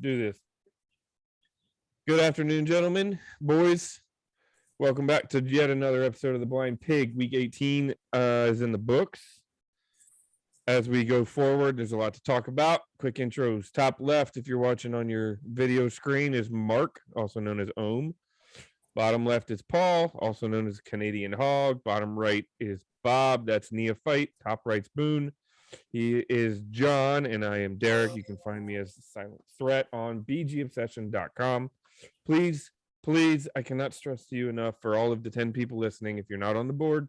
do this. Good afternoon, gentlemen, boys. Welcome back to yet another episode of The Blind Pig. Week 18 is in the books. As we go forward, there's a lot to talk about. Quick intros. Top left, if you're watching on your video screen, is Mark, also known as Ohm. Bottom left is Paul, also known as Canadian Hog. Bottom right is Bob, that's Neophyte. Top right's Boone. He is John, and I am Derek. You can find me as the Silent Threat on bgobsession.com. Please, I cannot stress to you enough for all of the 10 people listening, if you're not on the board,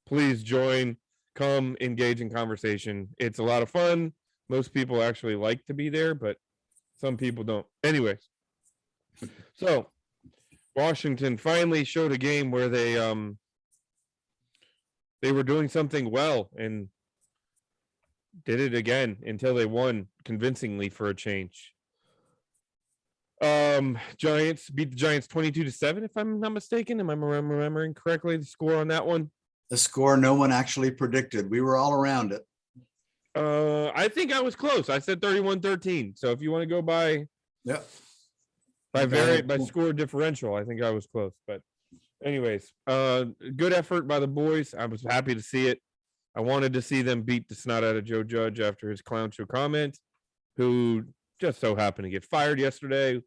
please join, come, engage in conversation. It's a lot of fun. Most people actually like to be there, but some people don't. Anyways, so Washington finally showed a game where they were doing something well and did it again until they won convincingly for a change. Giants beat the Giants 22-7, if I'm not mistaken. Am I remembering correctly the score on that one? The score no one actually predicted. We were all around it. I think I was close. I said 31-13. So if you want to go by by score differential, I think I was close. But anyways, good effort by the boys. I was happy to see it. I wanted to see them beat the snot out of Joe Judge after his clown show comment, who just so happened to get fired yesterday.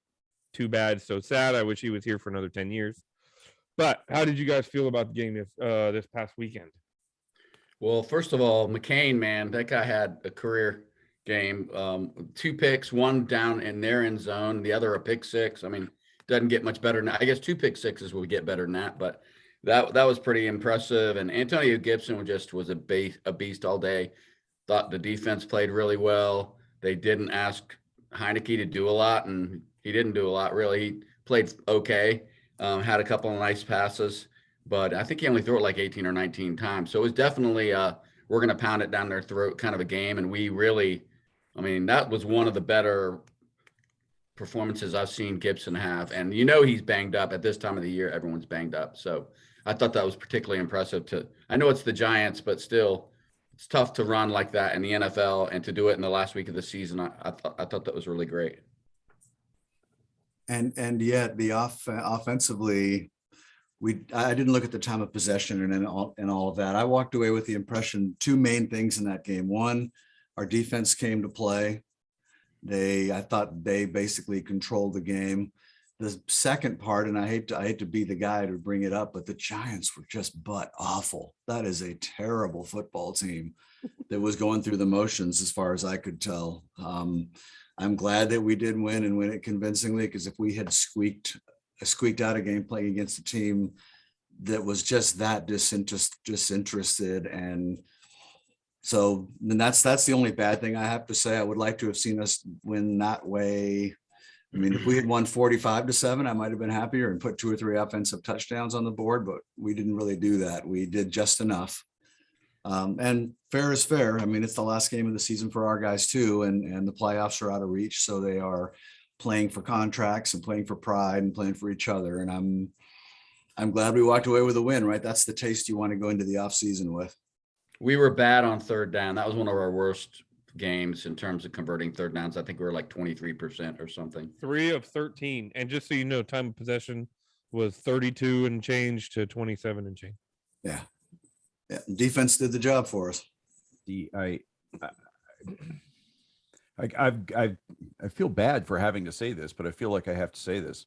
Too bad, so sad. I wish he was here for another 10 years. But how did you guys feel about the game this past weekend? Well, first of all, McCain, man, that guy had a career game. 2 picks, one down in their end zone, the other a pick six. I mean, doesn't get much better than that. I guess 2 pick sixes will get better than that, but that was pretty impressive. And Antonio Gibson was a beast all day. Thought the defense played really well. They didn't ask Heineke to do a lot, and he didn't do a lot, really. He played okay, had a couple of nice passes, but I think he only threw it like 18 or 19 times. So it was definitely we're going to pound it down their throat kind of a game. And we really, I mean, that was one of the better performances I've seen Gibson have. And he's banged up at this time of the year. Everyone's banged up. So I thought that was particularly impressive. I know it's the Giants, but still, it's tough to run like that in the NFL and to do it in the last week of the season. I thought that was really great. And yet the offensively, I didn't look at the time of possession and all of that. I walked away with the impression 2 main things in that game. One, our defense came to play. I thought they basically controlled the game. The second part, and I hate to be the guy to bring it up, but the Giants were just butt awful. That is a terrible football team that was going through the motions as far as I could tell. I'm glad that we did win and win it convincingly, because if we had squeaked out a game playing against a team that was just that disinterested, and so then that's the only bad thing I have to say. I would like to have seen us win that way. I mean, if we had won 45-7, I might have been happier and put 2 or 3 offensive touchdowns on the board, but we didn't really do that. We did just enough. And fair is fair. I mean, it's the last game of the season for our guys too, and the playoffs are out of reach, so they are playing for contracts and playing for pride and playing for each other. And I'm glad we walked away with a win, right? That's the taste you want to go into the off season with. We were bad on third down. That was one of our worst games in terms of converting third downs. I think we were like 23% or something. 3 of 13. And just so you know, time of possession was 32 and change to 27 and change. Yeah. Defense did the job for us. I feel bad for having to say this, but I feel like I have to say this.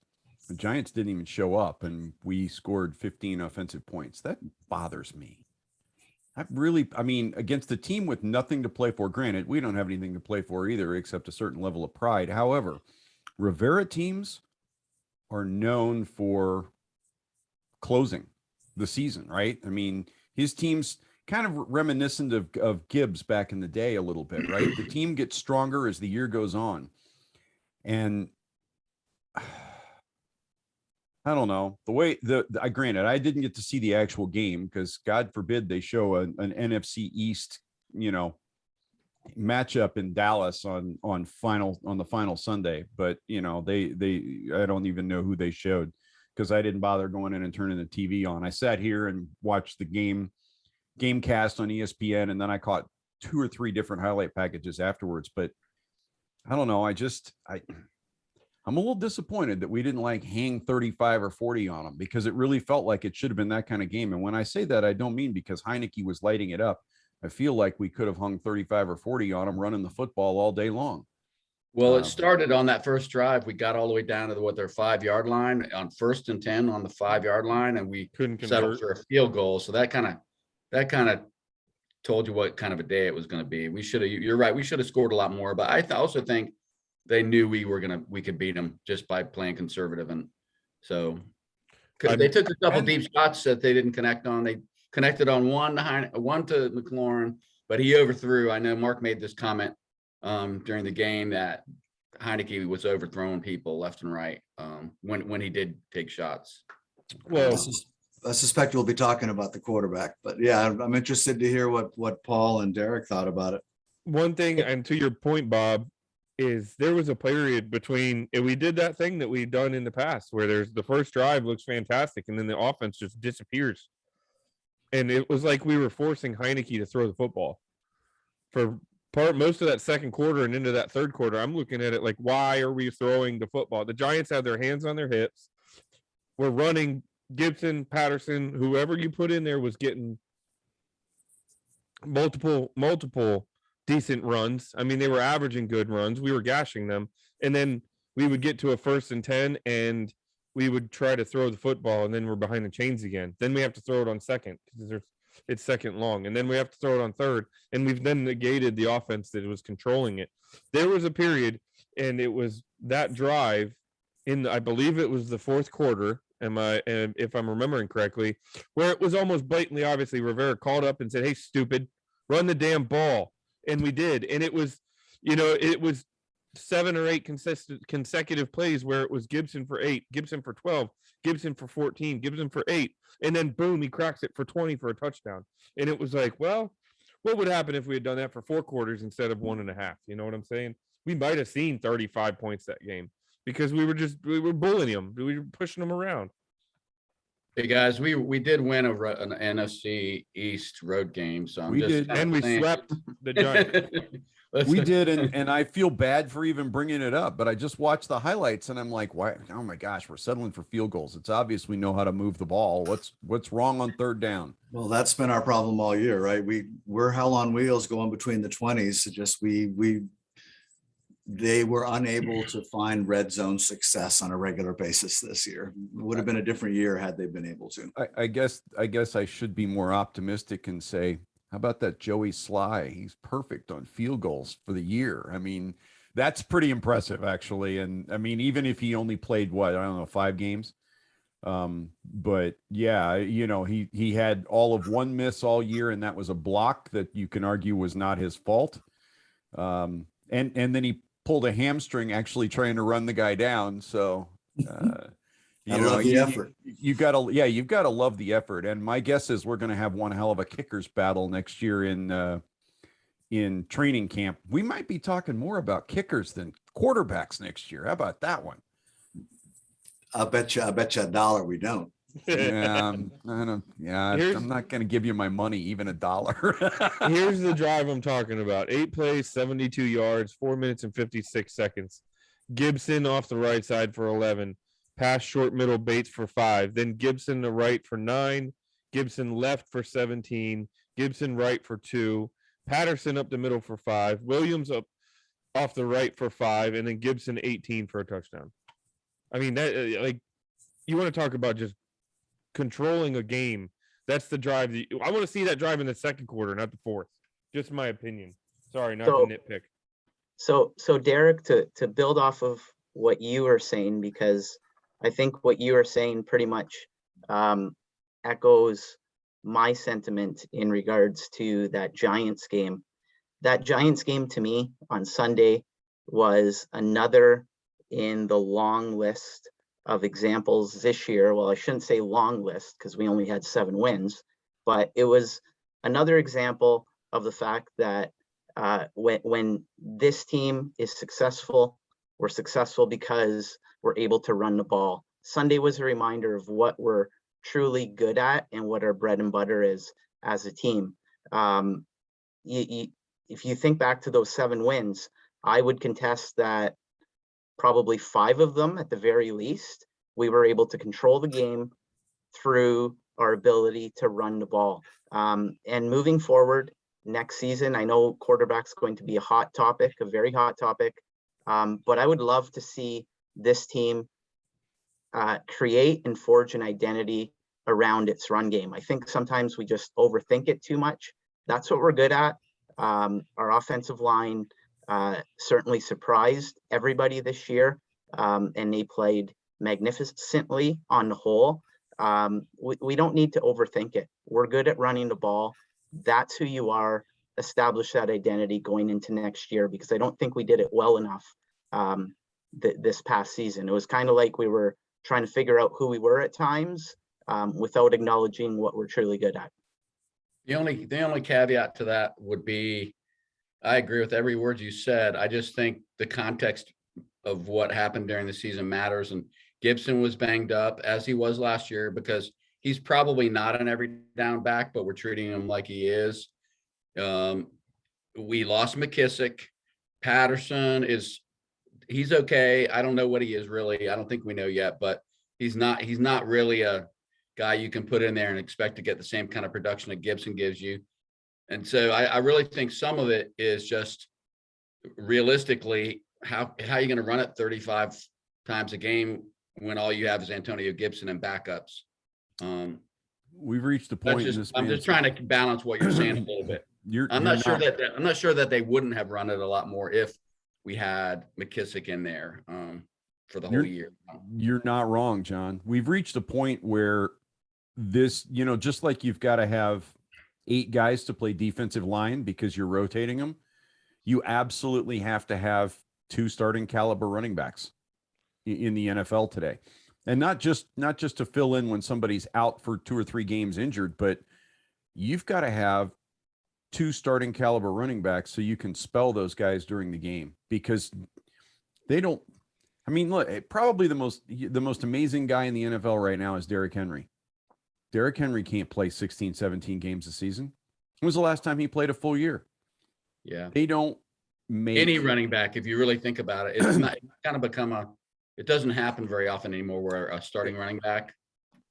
The Giants didn't even show up, and we scored 15 offensive points. That bothers me. I mean, against a team with nothing to play for, granted, we don't have anything to play for either, except a certain level of pride. However, Rivera teams are known for closing the season, right? I mean, his team's kind of reminiscent of Gibbs back in the day a little bit, right? The team gets stronger as the year goes on. And I don't know the way I granted, I didn't get to see the actual game because God forbid they show an NFC East, matchup in Dallas on the final Sunday. But, I don't even know who they showed because I didn't bother going in and turning the TV on. I sat here and watched the game cast on ESPN, and then I caught 2 or 3 different highlight packages afterwards. But I don't know. I'm a little disappointed that we didn't like hang 35 or 40 on them, because it really felt like it should have been that kind of game. And when I say that, I don't mean because Heineke was lighting it up. I feel like we could have hung 35 or 40 on them running the football all day long. Well, it started on that first drive. We got all the way down to their 5-yard line on 1st and 10 on the 5-yard line, and we Couldn't settled convert. for a field goal. So that kind of told you what kind of a day it was going to be. You're right. We should have scored a lot more, but I also think they knew we could beat them just by playing conservative. And so, because they took a couple deep shots that they didn't connect on. They connected on one to McLaurin, but he overthrew. I know Mark made this comment during the game that Heineke was overthrowing people left and right when he did take shots. Well, I suspect we'll be talking about the quarterback, but yeah, I'm interested to hear what Paul and Derek thought about it. one thing, and to your point, Bob, is there was a period between, and we did that thing that we've done in the past where there's the first drive looks fantastic and then the offense just disappears. And it was like we were forcing Heineke to throw the football for most of that second quarter and into that third quarter. I'm looking at it like, why are we throwing the football? The Giants have their hands on their hips. We're running. Gibson, Patterson, whoever you put in there was getting multiple decent runs. I mean, they were averaging good runs. We were gashing them. And then we would get to a 1st and 10 and we would try to throw the football, and then we're behind the chains again. Then we have to throw it on second because it's second long. And then we have to throw it on third. And we've then negated the offense that was controlling it. There was a period, and it was that drive I believe it was the fourth quarter, if I'm remembering correctly, where it was almost blatantly, obviously, Rivera called up and said, "Hey, stupid, run the damn ball." And we did. And it was 7 or 8 consecutive plays where it was Gibson for 8, Gibson for 12, Gibson for 14, Gibson for 8. And then boom, he cracks it for 20 for a touchdown. And it was like, well, what would happen if we had done that for 4 quarters instead of 1.5? You know what I'm saying? We might have seen 35 points that game, because we were bullying them. We were pushing them around. Hey guys, we did win an NFC East road game, so We did, and we swept the Giants. We did, and I feel bad for even bringing it up, but I just watched the highlights and I'm like, why? Oh my gosh, we're settling for field goals. It's obvious we know how to move the ball. What's wrong on 3rd down? Well, that's been our problem all year, right? We're hell on wheels going between the 20s. Just they were unable to find red zone success on a regular basis this year. It would have been a different year had they been able to. I guess I should be more optimistic and say, how about that Joey Sly? He's perfect on field goals for the year. I mean, that's pretty impressive, actually. And I mean, even if he only played 5 games. But yeah, he had all of 1 miss all year, and that was a block that you can argue was not his fault. And then he pulled a hamstring actually trying to run the guy down. So, love the effort. You've got to love the effort. And my guess is we're going to have one hell of a kickers battle next year in training camp. We might be talking more about kickers than quarterbacks next year. How about that one? I bet you $1 we don't. I'm not going to give you my money, even $1. Here's the drive I'm talking about. 8 plays, 72 yards, 4 minutes and 56 seconds. Gibson off the right side for 11. Pass short middle, Bates for 5. Then Gibson to right for 9. Gibson left for 17. Gibson right for 2. Patterson up the middle for 5. Williams up off the right for 5. And then Gibson 18 for a touchdown. I mean, that you want to talk about just controlling a game. That's the drive. I want to see that drive in the second quarter, not the fourth. Just my opinion. Sorry, not to nitpick. So Derek, to build off of what you were saying, because I think what you are saying pretty much echoes my sentiment in regards to that Giants game. That Giants game to me on Sunday was another in the long list of examples this year. Well, I shouldn't say long list because we only had 7 wins, but it was another example of the fact that when this team is successful, we're successful because we're able to run the ball. Sunday was a reminder of what we're truly good at and what our bread and butter is as a team. If you think back to those 7 wins, I would contest that probably 5 of them at the very least, we were able to control the game through our ability to run the ball. And moving forward next season, I know quarterback's going to be a hot topic, a very hot topic, but I would love to see this team create and forge an identity around its run game. I think sometimes we just overthink it too much. That's what we're good at. Our offensive line certainly surprised everybody this year, and they played magnificently on the whole. We don't need to overthink it. We're good at running the ball. That's who you are. Establish that identity going into next year, because I don't think we did it well enough this past season. It was kind of like we were trying to figure out who we were at times without acknowledging what we're truly good at. The only caveat to that would be, I agree with every word you said. I just think the context of what happened during the season matters. And Gibson was banged up, as he was last year, because he's probably not an every down back, but we're treating him like he is. We lost McKissick. Patterson he's okay. I don't know what he is really. I don't think we know yet, but he's not really a guy you can put in there and expect to get the same kind of production that Gibson gives you. And so I really think some of it is just realistically, how are you going to run it 35 times a game when all you have is Antonio Gibson and backups? We've reached the point. I'm just trying to balance what you're saying a little bit. I'm not sure that they wouldn't have run it a lot more if we had McKissick in there for the whole year. You're not wrong, John. We've reached a point where this, just like you've got to have 8 guys to play defensive line because you're rotating them, you absolutely have to have 2 starting caliber running backs in the NFL today. And not just to fill in when somebody's out for 2 or 3 games injured, but you've got to have 2 starting caliber running backs so you can spell those guys during the game, because they don't. I mean, look, probably the most amazing guy in the NFL right now is Derrick Henry. Derrick Henry can't play 16, 17 games a season. When was the last time he played a full year? Yeah. They don't make any running back, if you really think about it. It's not kind of become it doesn't happen very often anymore where a starting running back.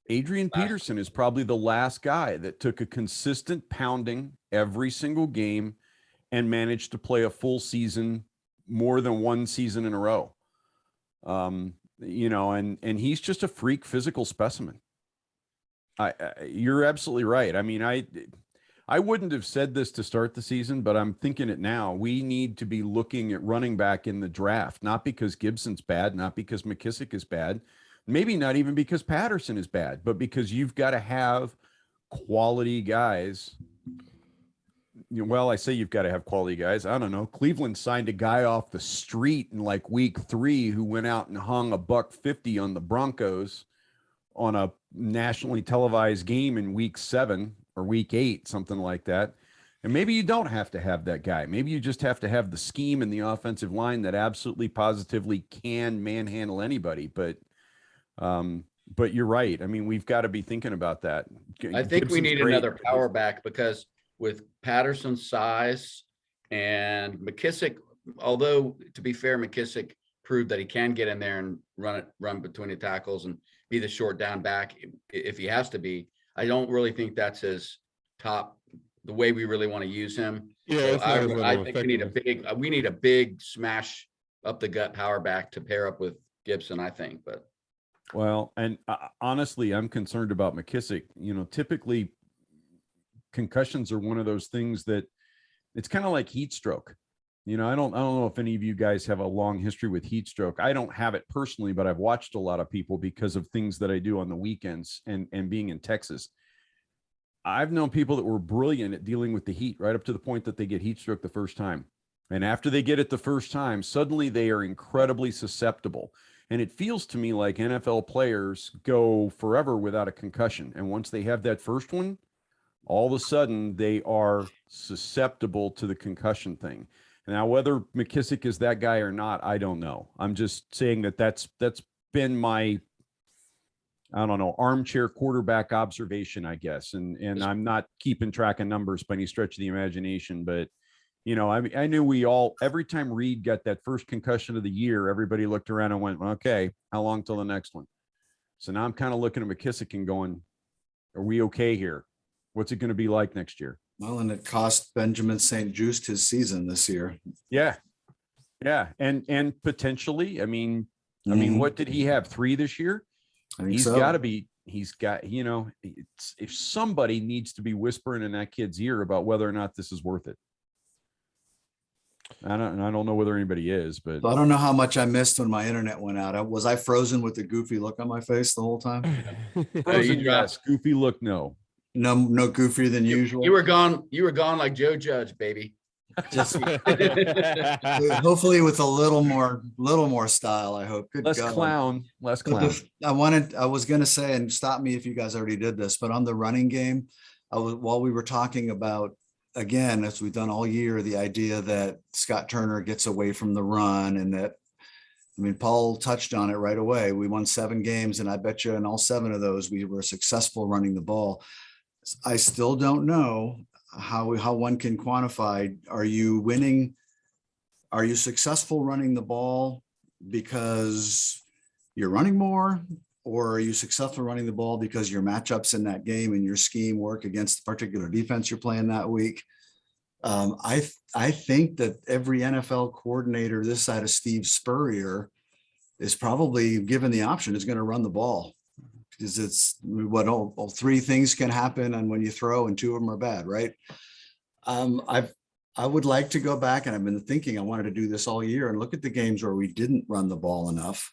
Adrian Peterson is probably the last guy that took a consistent pounding every single game and managed to play a full season, more than 1 season in a row. And he's just a freak physical specimen. You're absolutely right. I mean, I wouldn't have said this to start the season, but I'm thinking it now. We need to be looking at running back in the draft, not because Gibson's bad, not because McKissick is bad, maybe not even because Patterson is bad, but because you've got to have quality guys. Well, I say you've got to have quality guys. I don't know. Cleveland signed a guy off the street in like week 3 who went out and hung $150 on the Broncos on a nationally televised game in week 7 or week 8, something like that. And maybe you don't have to have that guy. Maybe you just have to have the scheme in the offensive line that absolutely positively can manhandle anybody. But you're right. I mean, we've got to be thinking about that. I think we need another power back, because with Patterson's size and McKissick, although to be fair, McKissick proved that he can get in there and run between the tackles and be the short down back if he has to be. I don't really think that's his top, the way we really want to use him. Yeah, so I think we need a big smash up the gut power back to pair up with Gibson, I think. But well, and honestly, I'm concerned about McKissick. Typically concussions are one of those things that it's kind of like heat stroke. I don't know if any of you guys have a long history with heat stroke. I don't have it personally, but I've watched a lot of people because of things that I do on the weekends and being in Texas. I've known people that were brilliant at dealing with the heat right up to the point that they get heat stroke the first time. And after they get it the first time, suddenly they are incredibly susceptible. And it feels to me like NFL players go forever without a concussion. And once they have that first one, all of a sudden they are susceptible to the concussion thing. Now, whether McKissick is that guy or not, I don't know. I'm just saying that's been my, I don't know, armchair quarterback observation, I guess. And I'm not keeping track of numbers by any stretch of the imagination, but You know, I mean, I knew every time Reed got that first concussion of the year, everybody looked around and went, okay, how long till the next one? So now I'm kind of looking at McKissick and going, are we okay here? What's it going to be like next year? Well, and it cost Benjamin St. Just his season this year. Yeah. Yeah. And potentially, I mean, Mhm. what did he have? 3 this year? I think He's so. got to be, you know, if somebody needs to be whispering in that kid's ear about whether or not this is worth it. I don't know whether anybody is, but So I don't know how much I missed when my internet went out. Was I frozen with the goofy look on my face the whole time? frozen, you dropped- yes. Goofy look, no. No, no goofier than usual. You were gone like Joe Judge, baby. Just hopefully with a little more style, I hope. Good Less God. clown. But I was going to say, and stop me if you guys already did this, but on the running game, while we were talking about, again, as we've done all year, the idea that Scott Turner gets away from the run, and that, I mean, Paul touched on it right away. We won 7 games, and I bet you in all 7 of those, we were successful running the ball. I still don't know how one can quantify, are you winning? Are you successful running the ball because you're running more, or are you successful running the ball because your matchups in that game and your scheme work against the particular defense you're playing that week? I think that every NFL coordinator this side of Steve Spurrier is probably given the option is going to run the ball, because it's what all 3 things can happen, and when you throw, and 2 of them are bad, right? I would like to go back, and I've been thinking I wanted to do this all year, and look at the games where we didn't run the ball enough,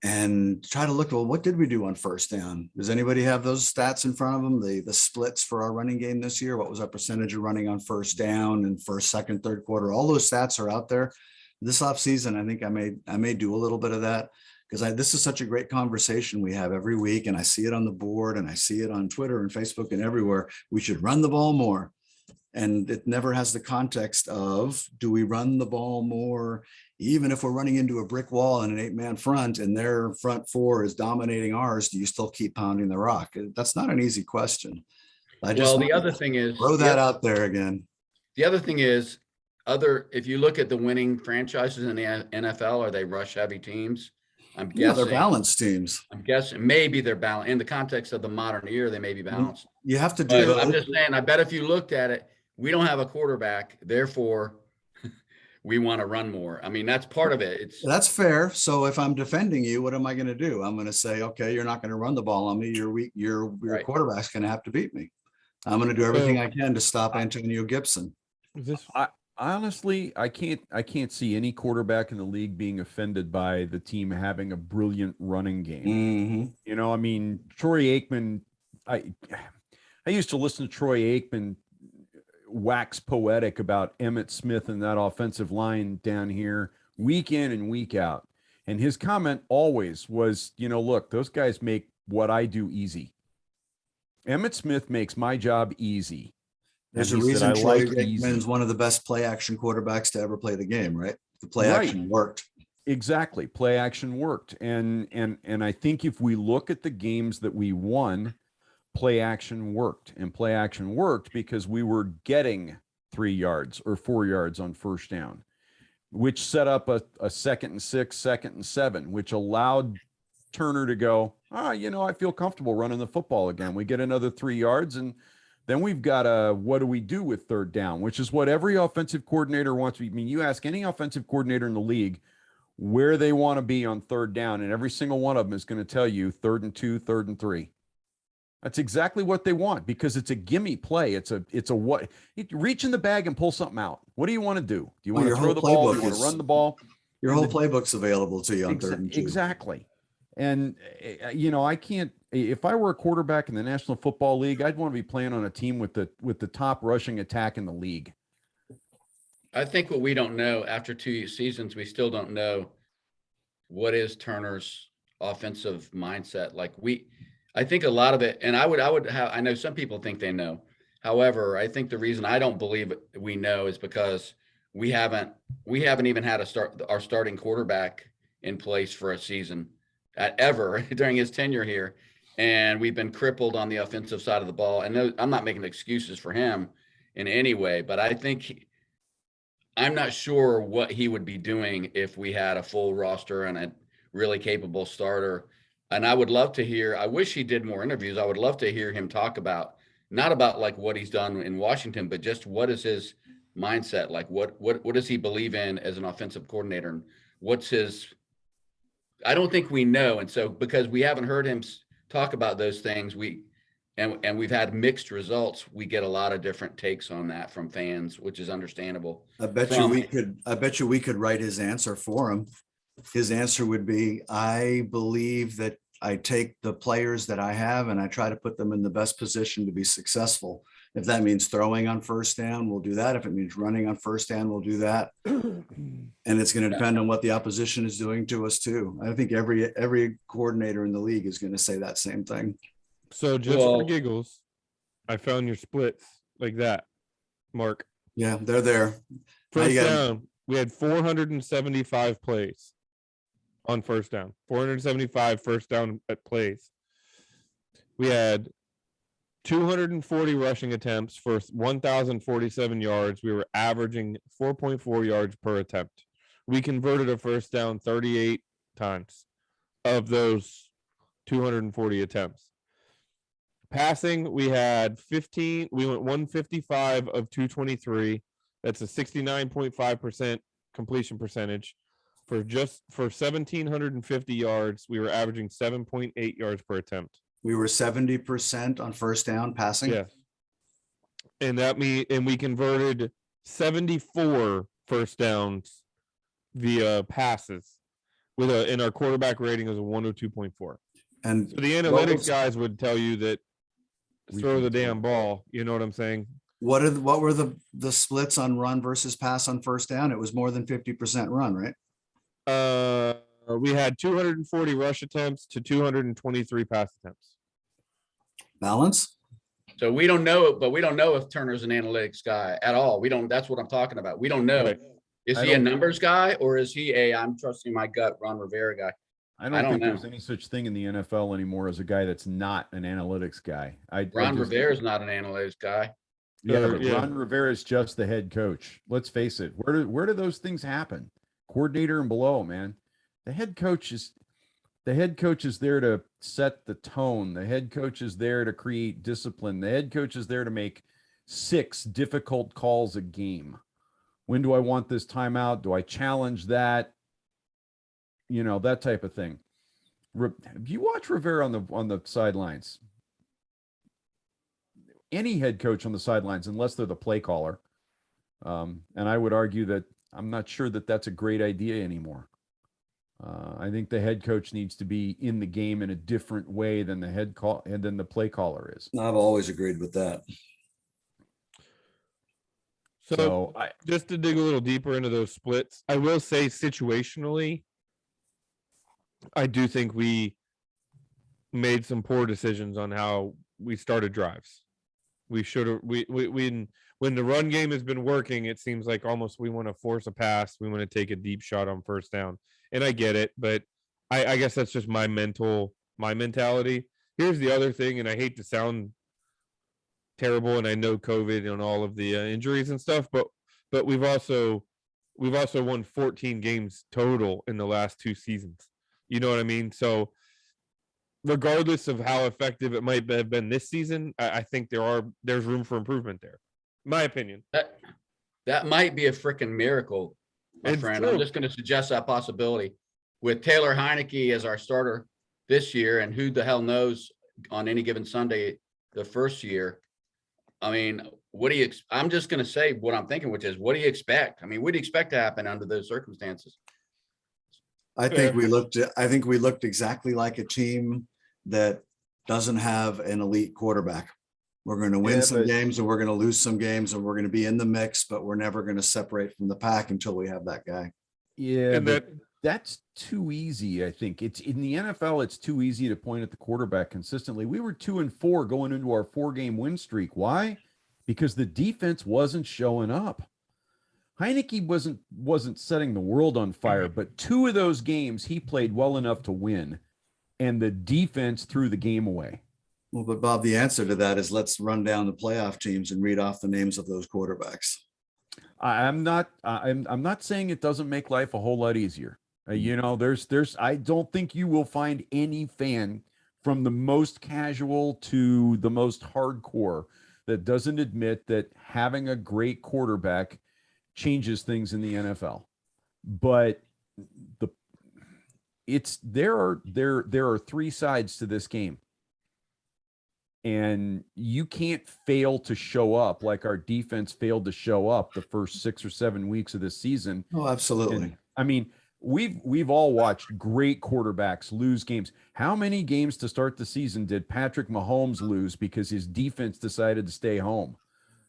and try to look, well, what did we do on first down? Does anybody have those stats in front of them? The splits for our running game this year? What was our percentage of running on first down and first, second, third quarter? All those stats are out there. This offseason, I think I may do a little bit of that, because this is such a great conversation we have every week, and I see it on the board, and I see it on Twitter and Facebook and everywhere. We should run the ball more. And it never has the context of, do we run the ball more, even if we're running into a brick wall and an 8-man front and their front 4 is dominating ours, do you still keep pounding the rock? That's not an easy question. The other thing is, throw that out there again. The other thing is, if you look at the winning franchises in the NFL, are they rush heavy teams? I'm guessing they're balanced teams. I'm guessing maybe they're balanced in the context of the modern era. They may be balanced. You have to do. I'm just saying. I bet if you looked at it, we don't have a quarterback, therefore we want to run more. I mean, that's part of it. That's fair. So if I'm defending you, what am I going to do? I'm going to say, okay, you're not going to run the ball on me. You're weak. Your Right. Quarterback's going to have to beat me. I'm going to do everything I can to stop Antonio Gibson. Honestly, I can't see any quarterback in the league being offended by the team having a brilliant running game. Mm-hmm. You know, I mean, Troy Aikman, I used to listen to Troy Aikman wax poetic about Emmitt Smith and that offensive line down here week in and week out. And his comment always was, you know, look, those guys make what I do easy. Emmitt Smith makes my job easy. There's a reason Troy Aikman's one of the best play action quarterbacks to ever play the game, right? The play action worked. Exactly. Play action worked. And I think if we look at the games that we won, play action worked, and play action worked because we were getting 3 yards or 4 yards on first down, which set up a 2nd and 6, 2nd and 7, which allowed Turner to go, you know, I feel comfortable running the football again. We get another 3 yards, and then we've got what do we do with third down, which is what every offensive coordinator wants. I mean, you ask any offensive coordinator in the league where they want to be on third down, and every single one of them is going to tell you 3rd and 2, 3rd and 3. That's exactly what they want, because it's a gimme play. It's a what? Reach in the bag and pull something out. What do you want to do? Do you want to throw the ball? Do you want to run the ball? Your whole playbook's available to you on 3rd and 2. Exactly. And, you know, I can't, if I were a quarterback in the National Football League, I'd want to be playing on a team with the top rushing attack in the league. I think what we don't know after 2 seasons, we still don't know what is Turner's offensive mindset. I think a lot of it, and I know some people think they know. However, I think the reason I don't believe we know is because we haven't even had our starting quarterback in place for a season ever during his tenure here. And we've been crippled on the offensive side of the ball. And I'm not making excuses for him in any way, but I think I'm not sure what he would be doing if we had a full roster and a really capable starter. And I would love to hear, I wish he did more interviews. I would love to hear him talk about, not about like what he's done in Washington, but just what is his mindset? Like what does he believe in as an offensive coordinator? And what's his, I don't think we know. And so because we haven't heard him talk about those things, and we've had mixed results, we get a lot of different takes on that from fans, which is understandable. I bet you we could write his answer for him. His answer would be, I believe that I take the players that I have and I try to put them in the best position to be successful. If that means throwing on first down, we'll do that. If it means running on first down, we'll do that. And it's going to depend on what the opposition is doing to us too. I think every coordinator in the league is going to say that same thing. So just for giggles, I found your splits like that, Mark. Yeah, they're there. First down, we had 475 plays on first down. 475 first down at plays. We had 240 rushing attempts for 1,047 yards. We were averaging 4.4 yards per attempt. We converted a first down 38 times of those 240 attempts. Passing, we had 15. We went 155 of 223. That's a 69.5% completion percentage. For 1,750 yards, we were averaging 7.8 yards per attempt. We were 70% on first down passing. Yes. And we converted 74 first downs via passes and our quarterback rating was a 102.4. And so the analytics guys would tell you that throw the damn ball. You know what I'm saying? What were the splits on run versus pass on first down? It was more than 50% run, right? We had 240 rush attempts to 223 pass attempts. Balance. So we don't know it, but we don't know if Turner's an analytics guy at all. That's what I'm talking about. We don't know. Right. Is he a numbers guy or is he I'm trusting my gut, Ron Rivera guy? I don't think there's any such thing in the NFL anymore as a guy that's not an analytics guy. Ron Rivera's not an analytics guy. Yeah, but Ron Rivera is just the head coach. Let's face it. Where do those things happen? Coordinator and below, man. The head coach is there to set the tone. The head coach is there to create discipline. The head coach is there to make 6 difficult calls a game. When do I want this timeout? Do I challenge that? You know, that type of thing. If you watch Rivera on the sidelines, any head coach on the sidelines, unless they're the play caller, and I would argue that I'm not sure that that's a great idea anymore. I think the head coach needs to be in the game in a different way than the play caller is. I've always agreed with that. So just to dig a little deeper into those splits, I will say situationally, I do think we made some poor decisions on how we started drives. We should have, when the run game has been working, it seems like almost we want to force a pass. We want to take a deep shot on first down. And I get it, but I guess that's just my mentality. Here's the other thing, and I hate to sound terrible, and I know COVID and all of the injuries and stuff, but we've also won 14 games total in the last 2 seasons. You know what I mean? So regardless of how effective it might have been this season, I think there's room for improvement there. My opinion. That might be a freaking miracle, my friend. True. I'm just going to suggest that possibility with Taylor Heineke as our starter this year, and who the hell knows on any given Sunday the first year. I mean, I'm just going to say what I'm thinking, which is, what do you expect? I mean, what do you expect to happen under those circumstances? I think we looked exactly like a team that doesn't have an elite quarterback. We're going to win some games and we're going to lose some games and we're going to be in the mix, but we're never going to separate from the pack until we have that guy. Yeah, but that's too easy. I think it's in the NFL. It's too easy to point at the quarterback consistently. We were 2-4 going into our 4-game win streak. Why? Because the defense wasn't showing up. Heineke wasn't setting the world on fire, but 2 of those games he played well enough to win, and the defense threw the game away. Well, but Bob, the answer to that is let's run down the playoff teams and read off the names of those quarterbacks. I'm not saying it doesn't make life a whole lot easier. You know, I don't think you will find any fan from the most casual to the most hardcore that doesn't admit that having a great quarterback changes things in the NFL. But the there are three sides to this game. And you can't fail to show up like our defense failed to show up the first 6 or 7 weeks of this season. Oh, absolutely. And, I mean, we've all watched great quarterbacks lose games. How many games to start the season did Patrick Mahomes lose because his defense decided to stay home?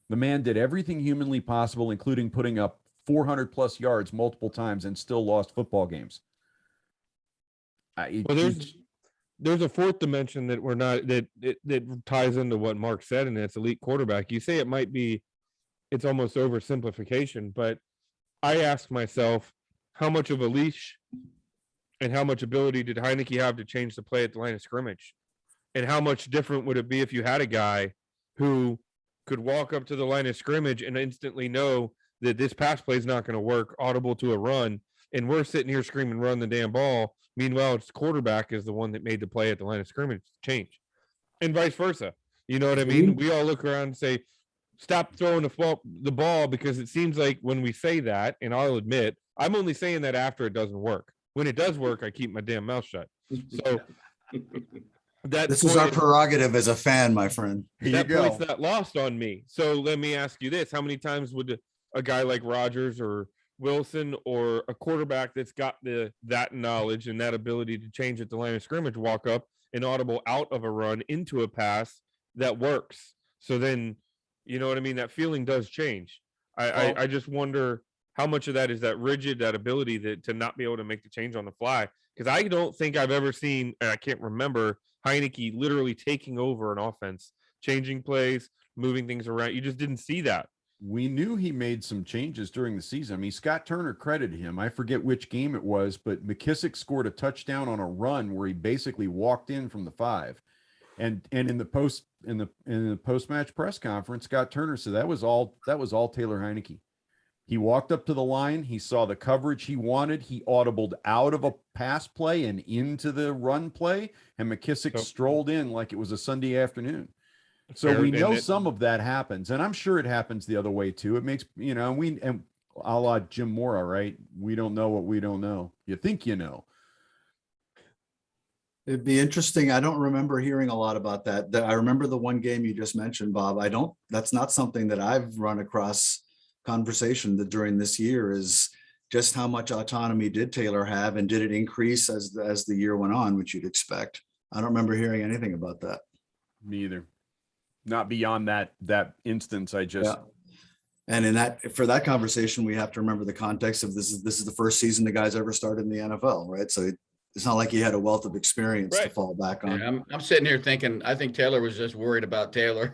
The man did everything humanly possible, including putting up 400 plus yards multiple times, and still lost football games. Well, there's a fourth dimension that we're not that ties into what Mark said, and it's elite quarterback. You say it's almost oversimplification, but I ask myself, how much of a leash and how much ability did Heineke have to change the play at the line of scrimmage? And how much different would it be if you had a guy who could walk up to the line of scrimmage and instantly know that this pass play is not going to work, audible to a run, and we're sitting here screaming, run the damn ball. Meanwhile, it's quarterback is the one that made the play at the line of scrimmage change, and vice versa. You know what I mean? We all look around and say, stop throwing the ball, because it seems like when we say that, and I'll admit, I'm only saying that after it doesn't work. When it does work, I keep my damn mouth shut. So this is our prerogative as a fan, my friend. That point's not lost on me. So let me ask you this: how many times would a guy like Rodgers or Wilson or a quarterback that's got that knowledge and that ability to change at the line of scrimmage walk up and audible out of a run into a pass that works? So then, you know what I mean? That feeling does change. I just wonder how much of that is that rigid, that ability to not be able to make the change on the fly. Because I don't think I've ever seen, I can't remember, Heineke literally taking over an offense, changing plays, moving things around. You just didn't see that. We knew he made some changes during the season. I mean, Scott Turner credited him. I forget which game it was, but McKissick scored a touchdown on a run where he basically walked in from the 5. And in the post-match press conference, Scott Turner said that was all Taylor Heineke. He walked up to the line. He saw the coverage he wanted. He audibled out of a pass play and into the run play, and McKissick strolled in like it was a Sunday afternoon. So we know some of that happens, and I'm sure it happens the other way too. It makes, and a la Jim Mora, right? We don't know what we don't know. You think you know. It'd be interesting. I don't remember hearing a lot about that. I remember the one game you just mentioned, Bob. That's not something that I've run across conversation that during this year, is just how much autonomy did Taylor have, and did it increase as the year went on, which you'd expect. I don't remember hearing anything about that. Me either. Not beyond that instance. And for that conversation, we have to remember the context of this is the first season the guy's ever started in the NFL, right? So it's not like he had a wealth of experience to fall back on. Yeah, I'm sitting here thinking, I think Taylor was just worried about Taylor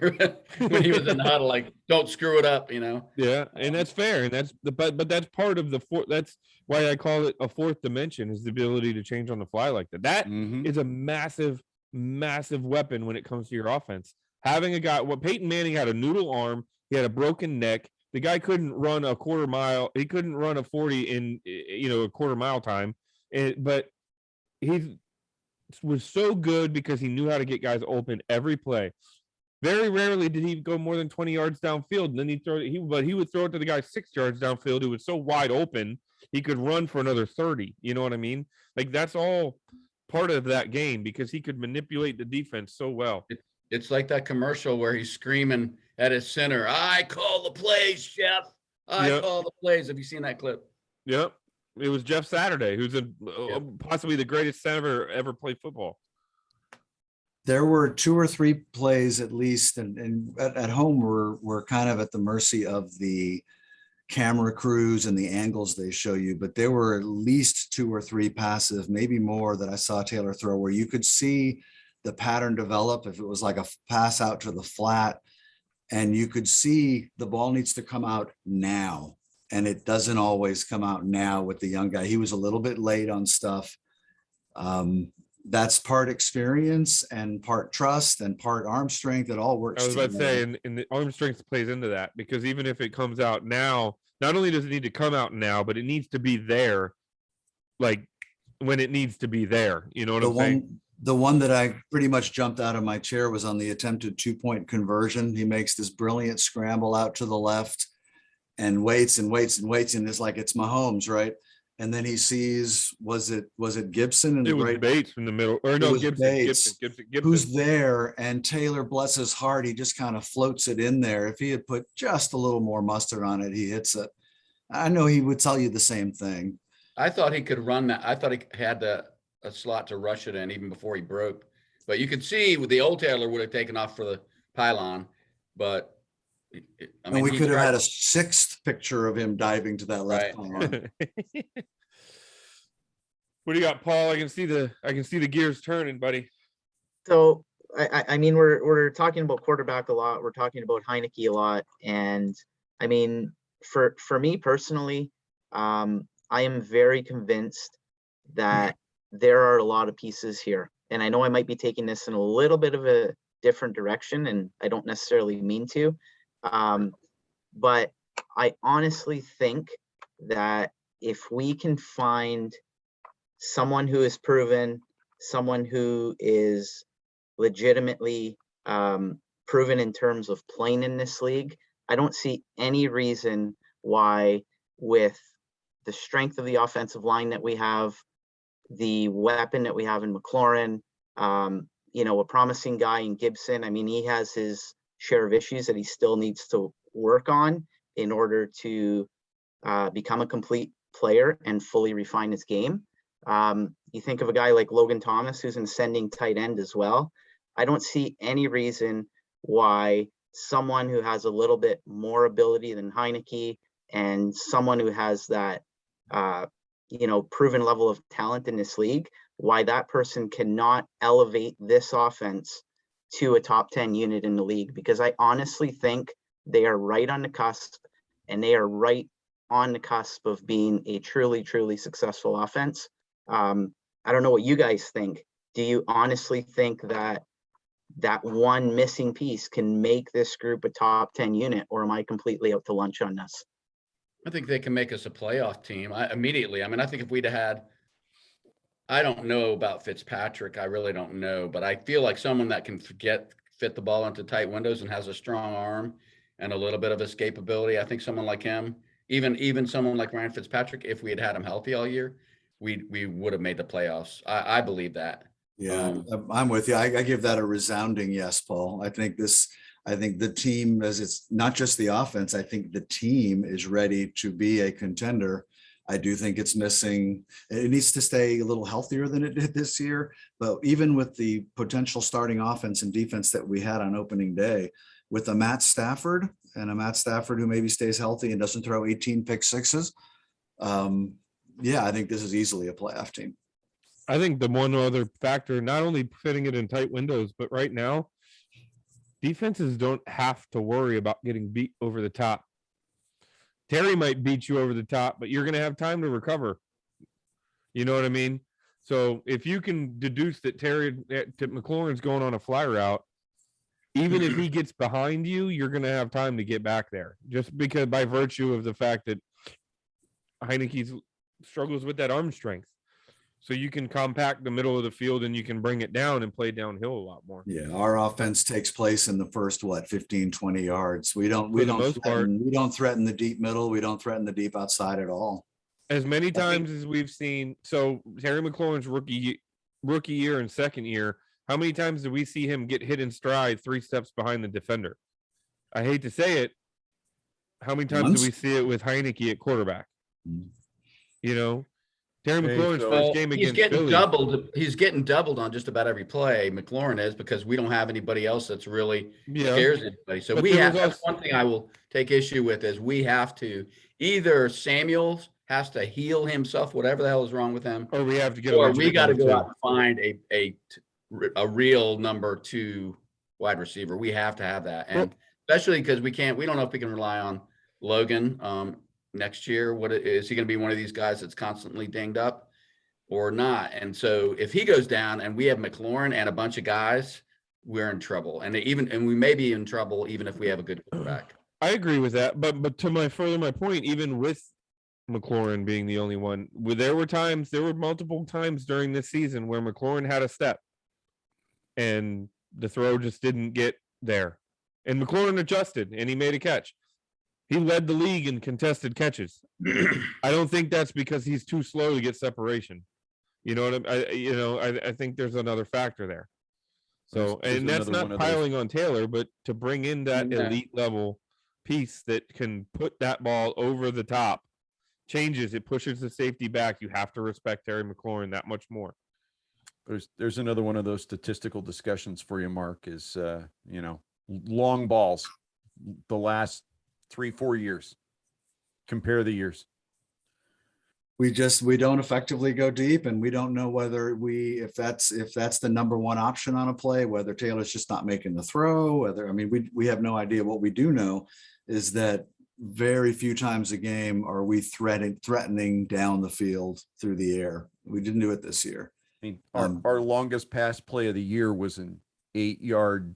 when he was in the huddle, like, don't screw it up, Yeah, and that's fair, and but that's part of that's why I call it a fourth dimension, is the ability to change on the fly like that. That is a massive, massive weapon when it comes to your offense. Having a guy, Peyton Manning had a noodle arm, he had a broken neck. The guy couldn't run a quarter mile. He couldn't run a 40 in a quarter mile time, but he was so good because he knew how to get guys open every play. Very rarely did he go more than 20 yards downfield, and then he would throw it to the guy 6 yards downfield who was so wide open he could run for another 30. You know what I mean? Like, that's all part of that game, because he could manipulate the defense so well. It's like that commercial where he's screaming at his center, "I call the plays, Chef. I call the plays." Have you seen that clip? Yep. It was Jeff Saturday, who's possibly the greatest center ever played football. There were 2 or 3 plays at least, and at home we're kind of at the mercy of the camera crews and the angles they show you, but there were at least 2 or 3 passive, maybe more, that I saw Taylor throw where you could see the pattern develop. If it was like a pass out to the flat, and you could see the ball needs to come out now. And it doesn't always come out now with the young guy. He was a little bit late on stuff. that's part experience and part trust and part arm strength. It all works I was about to together. say, and the arm strength plays into that, because even if it comes out now, not only does it need to come out now, but it needs to be there, like when it needs to be there. You know what I'm saying? The one that I pretty much jumped out of my chair was on the attempted 2-point conversion. He makes this brilliant scramble out to the left and waits and waits and waits, and it's like it's Mahomes, right? And then he sees, was it Gibson in It the was right? Bates in the middle, or It no, was Gibson, Bates. Gibson. Who's there? And Taylor, bless his heart, he just kind of floats it in there. If he had put just a little more mustard on it, he hits it. I know he would tell you the same thing. I thought he could run that. I thought he had a slot to rush it in even before he broke. But you could see with the old Taylor would have taken off for the pylon. But And we he could have tried- had a 6th picture of him diving to that left Right. pylon. What do you got, Paul? I can see the gears turning, buddy. So I mean, we're talking about quarterback a lot. We're talking about Heineke a lot, and I mean, for me personally, I am very convinced that there are a lot of pieces here, and I know I might be taking this in a little bit of a different direction, and I don't necessarily mean to, but I honestly think that if we can find someone who is proven, someone who is legitimately proven in terms of playing in this league, I don't see any reason why, with the strength of the offensive line that we have, the weapon that we have in McLaurin, a promising guy in Gibson. I mean, he has his share of issues that he still needs to work on in order to become a complete player and fully refine his game. You think of a guy like Logan Thomas, who's an ascending tight end as well. I don't see any reason why someone who has a little bit more ability than Heineke and someone who has that, proven level of talent in this league, why that person cannot elevate this offense to a top 10 unit in the league, because I honestly think they are right on the cusp, and they are right on the cusp of being a truly, truly successful offense. I don't know what you guys think. Do you honestly think that one missing piece can make this group a top 10 unit, or am I completely out to lunch on this? I think they can make us a playoff team immediately. I mean, I think if we'd had, I don't know about Fitzpatrick. I really don't know, but I feel like someone that can fit the ball into tight windows and has a strong arm and a little bit of escapability. I think someone like him, even someone like Ryan Fitzpatrick, if we had had him healthy all year, we would have made the playoffs. I believe that. Yeah, I'm with you. I give that a resounding yes, Paul. I think the team, as it's not just the offense, I think the team is ready to be a contender. I do think it's missing. It needs to stay a little healthier than it did this year. But even with the potential starting offense and defense that we had on opening day, with a Matt Stafford who maybe stays healthy and doesn't throw 18 pick sixes, I think this is easily a playoff team. I think the one other factor, not only fitting it in tight windows, but right now, defenses don't have to worry about getting beat over the top. Terry might beat you over the top, but you're going to have time to recover. You know what I mean? So if you can deduce that McLaurin's going on a fly route, even if he gets behind you, you're going to have time to get back there, just because by virtue of the fact that Heineke struggles with that arm strength. So you can compact the middle of the field and you can bring it down and play downhill a lot more. Yeah, our offense takes place in the first 15, 20 yards. We don't threaten the deep middle. We don't threaten the deep outside at all. As many times as we've seen, so Terry McLaurin's rookie year and second year, how many times did we see him get hit in stride 3 steps behind the defender? I hate to say it. How many times do we see it with Heineke at quarterback? You know, Terry McLaurin's first game against Philly. He's getting doubled on just about every play. McLaurin is, because we don't have anybody else that's really scares anybody. So that's one thing I will take issue with is we have to either Samuels has to heal himself, whatever the hell is wrong with him, or we have to get, or we got to go out and find a real number 2 wide receiver. We have to have that, and especially because we don't know if we can rely on Logan next year. What is he going to be, one of these guys that's constantly dinged up? or not. And so if he goes down and we have McLaurin and a bunch of guys, we're in trouble. And we may be in trouble even if we have a good quarterback. I agree with that, but to my point, even with McLaurin being the only one, there were multiple times during this season where McLaurin had a step and the throw just didn't get there. And McLaurin adjusted and he made a catch. He led the league in contested catches. I don't think that's because he's too slow to get separation. You know what I think there's another factor there. So, There's and that's another one not of those. piling on Taylor, but to bring in that Yeah. elite level piece that can put that ball over the top, changes it, pushes the safety back. You have to respect Terry McLaurin that much more. There's another one of those statistical discussions for you, Mark, is long balls the last 3-4 years. Compare the years. We don't effectively go deep, and we don't know whether if that's the number one option on a play, whether Taylor's just not making the throw, we have no idea. What we do know is that very few times a game are we threatening down the field through the air. We didn't do it this year. I mean, our longest pass play of the year was an 8-yard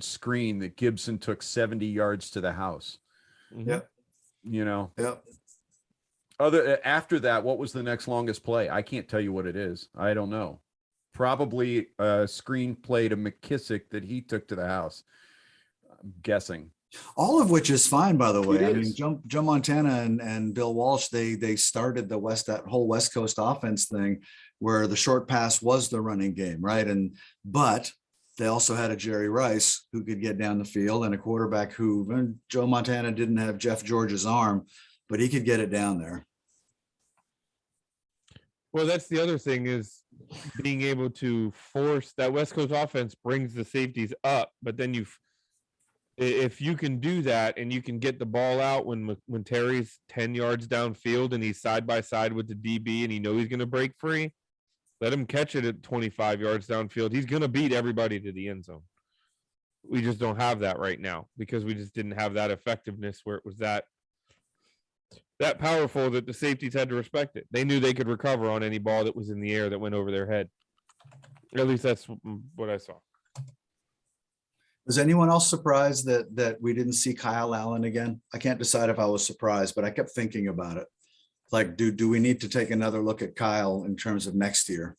screen that Gibson took 70 yards to the house. Yep. Yep. After that, what was the next longest play? I can't tell you what it is. I don't know. Probably a screen play to McKissick that he took to the house. I'm guessing. All of which is fine, by the way. It I mean, is. Joe Montana and Bill Walsh, they started that whole West Coast offense thing where the short pass was the running game, right? But they also had a Jerry Rice who could get down the field and a quarterback who Joe Montana didn't have Jeff George's arm, but he could get it down there. Well, that's the other thing, is being able to force that West Coast offense brings the safeties up, but then if you can do that and you can get the ball out when Terry's 10 yards downfield and he's side by side with the DB and he knows he's going to break free, let him catch it at 25 yards downfield. He's going to beat everybody to the end zone. We just don't have that right now because we just didn't have that effectiveness where it was that powerful that the safeties had to respect it. They knew they could recover on any ball that was in the air that went over their head. At least that's what I saw. Was anyone else surprised that we didn't see Kyle Allen again? I can't decide if I was surprised, but I kept thinking about it. Like, do we need to take another look at Kyle in terms of next year?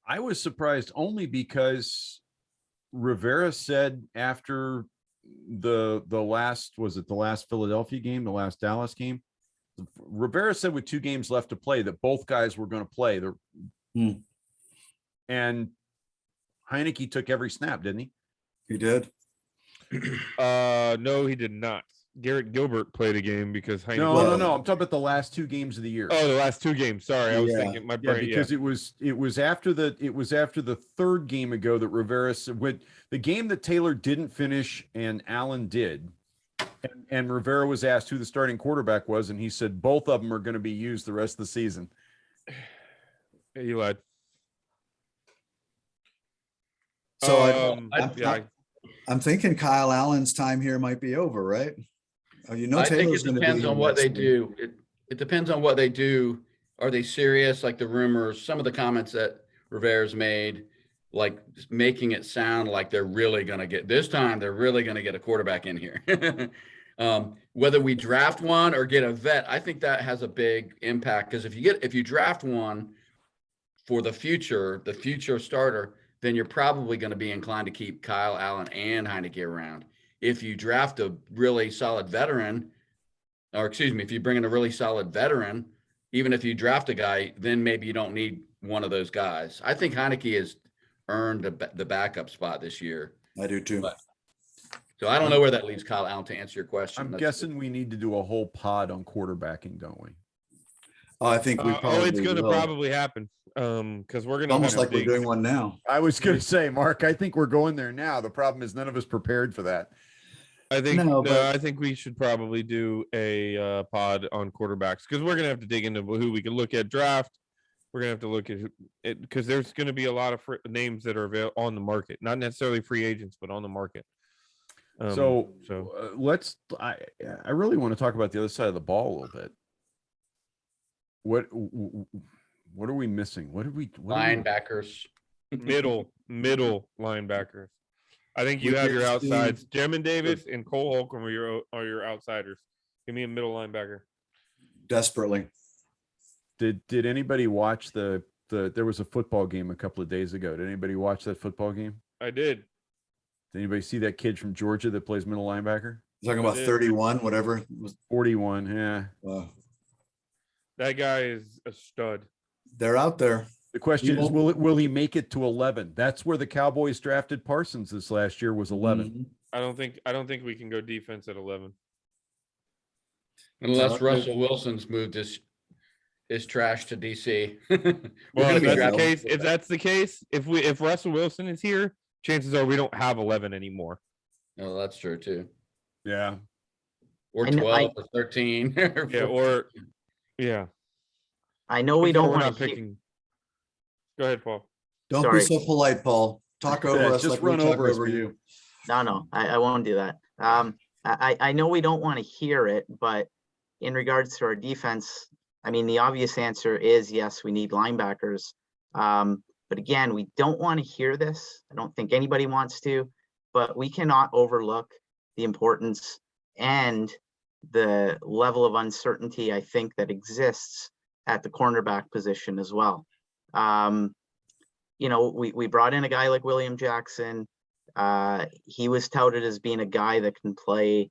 I was surprised only because Rivera said after the last Philadelphia game, the last Dallas game, Rivera said with 2 games left to play that both guys were going to play. And Heineke took every snap, didn't he? He did. No, he did not. Garrett Gilbert played a game because Heineke. No. I'm talking about the last 2 games of the year. Oh, the last 2 games. Sorry, I was Yeah. thinking my brain. Because it was after the 3rd game ago that Rivera said, with the game that Taylor didn't finish and Allen did, and Rivera was asked who the starting quarterback was, and he said both of them are going to be used the rest of the season. He lied. So yeah. I'm thinking Kyle Allen's time here might be over, right? Oh, I think Taylor's it gonna be depends here on what next they week. do. It depends on what they do. Are they serious? Like the rumors, some of the comments that Rivera's made, like making it sound like they're really going to get this time. They're really going to get a quarterback in here. Whether we draft one or get a vet, I think that has a big impact, because if you draft one for the future starter, then you're probably going to be inclined to keep Kyle Allen and Heineke around. If you draft a really solid veteran, or excuse me, if you bring in a really solid veteran, even if you draft a guy, then maybe you don't need one of those guys. I think Heineke has earned the backup spot this year. I do too. So I don't know where that leaves Kyle Allen, to answer your question. I'm guessing we need to do a whole pod on quarterbacking, don't we? Oh, I think we probably it's going to will. probably happen. Because we're going to Almost like we're doing one now. I was going to say, Mark, I think we're going there now. The problem is none of us prepared for that. I think No, but- I think we should probably do a pod on quarterbacks, because we're going to have to dig into who we can look at draft. We're going to have to look at it, because there's going to be a lot of names that are on the market, not necessarily free agents, but on the market. I really want to talk about the other side of the ball a little bit. What are we missing? What are we? Linebackers. middle linebackers. I think you We have your just outsides. need- Jermaine Davis and Cole Holcomb are your outsiders. Give me a middle linebacker. Desperately. Did anybody watch the there was a football game a couple of days ago. Did anybody watch that football game? I did. Did anybody see that kid from Georgia that plays middle linebacker? Talking about did. 31, whatever. It was, 41. Yeah. That guy is a stud. they're out there. The question is, won't- will he make it to 11? That's where the Cowboys drafted Parsons this last year was 11. Mhm. I don't think we can go defense at 11. Unless Okay. Russell Wilson's moved his trash to DC. Well, if be that's the drafting case, if Russell Wilson is here, chances are we don't have 11 anymore. No, that's true too. Yeah. Or And 12 or 13. Yeah. I know we Before don't we're want not to picking. Go ahead, Paul. Don't Sorry. be so polite, Paul. Talk over Yeah, us just like we run talk over us, over man. you. No, I won't do that. I know we don't want to hear it, but in regards to our defense, I mean, the obvious answer is yes, we need linebackers. But again, we don't want to hear this. I don't think anybody wants to, but we cannot overlook the importance and the level of uncertainty I think that exists at the cornerback position as well. We brought in a guy like William Jackson. He was touted as being a guy that can play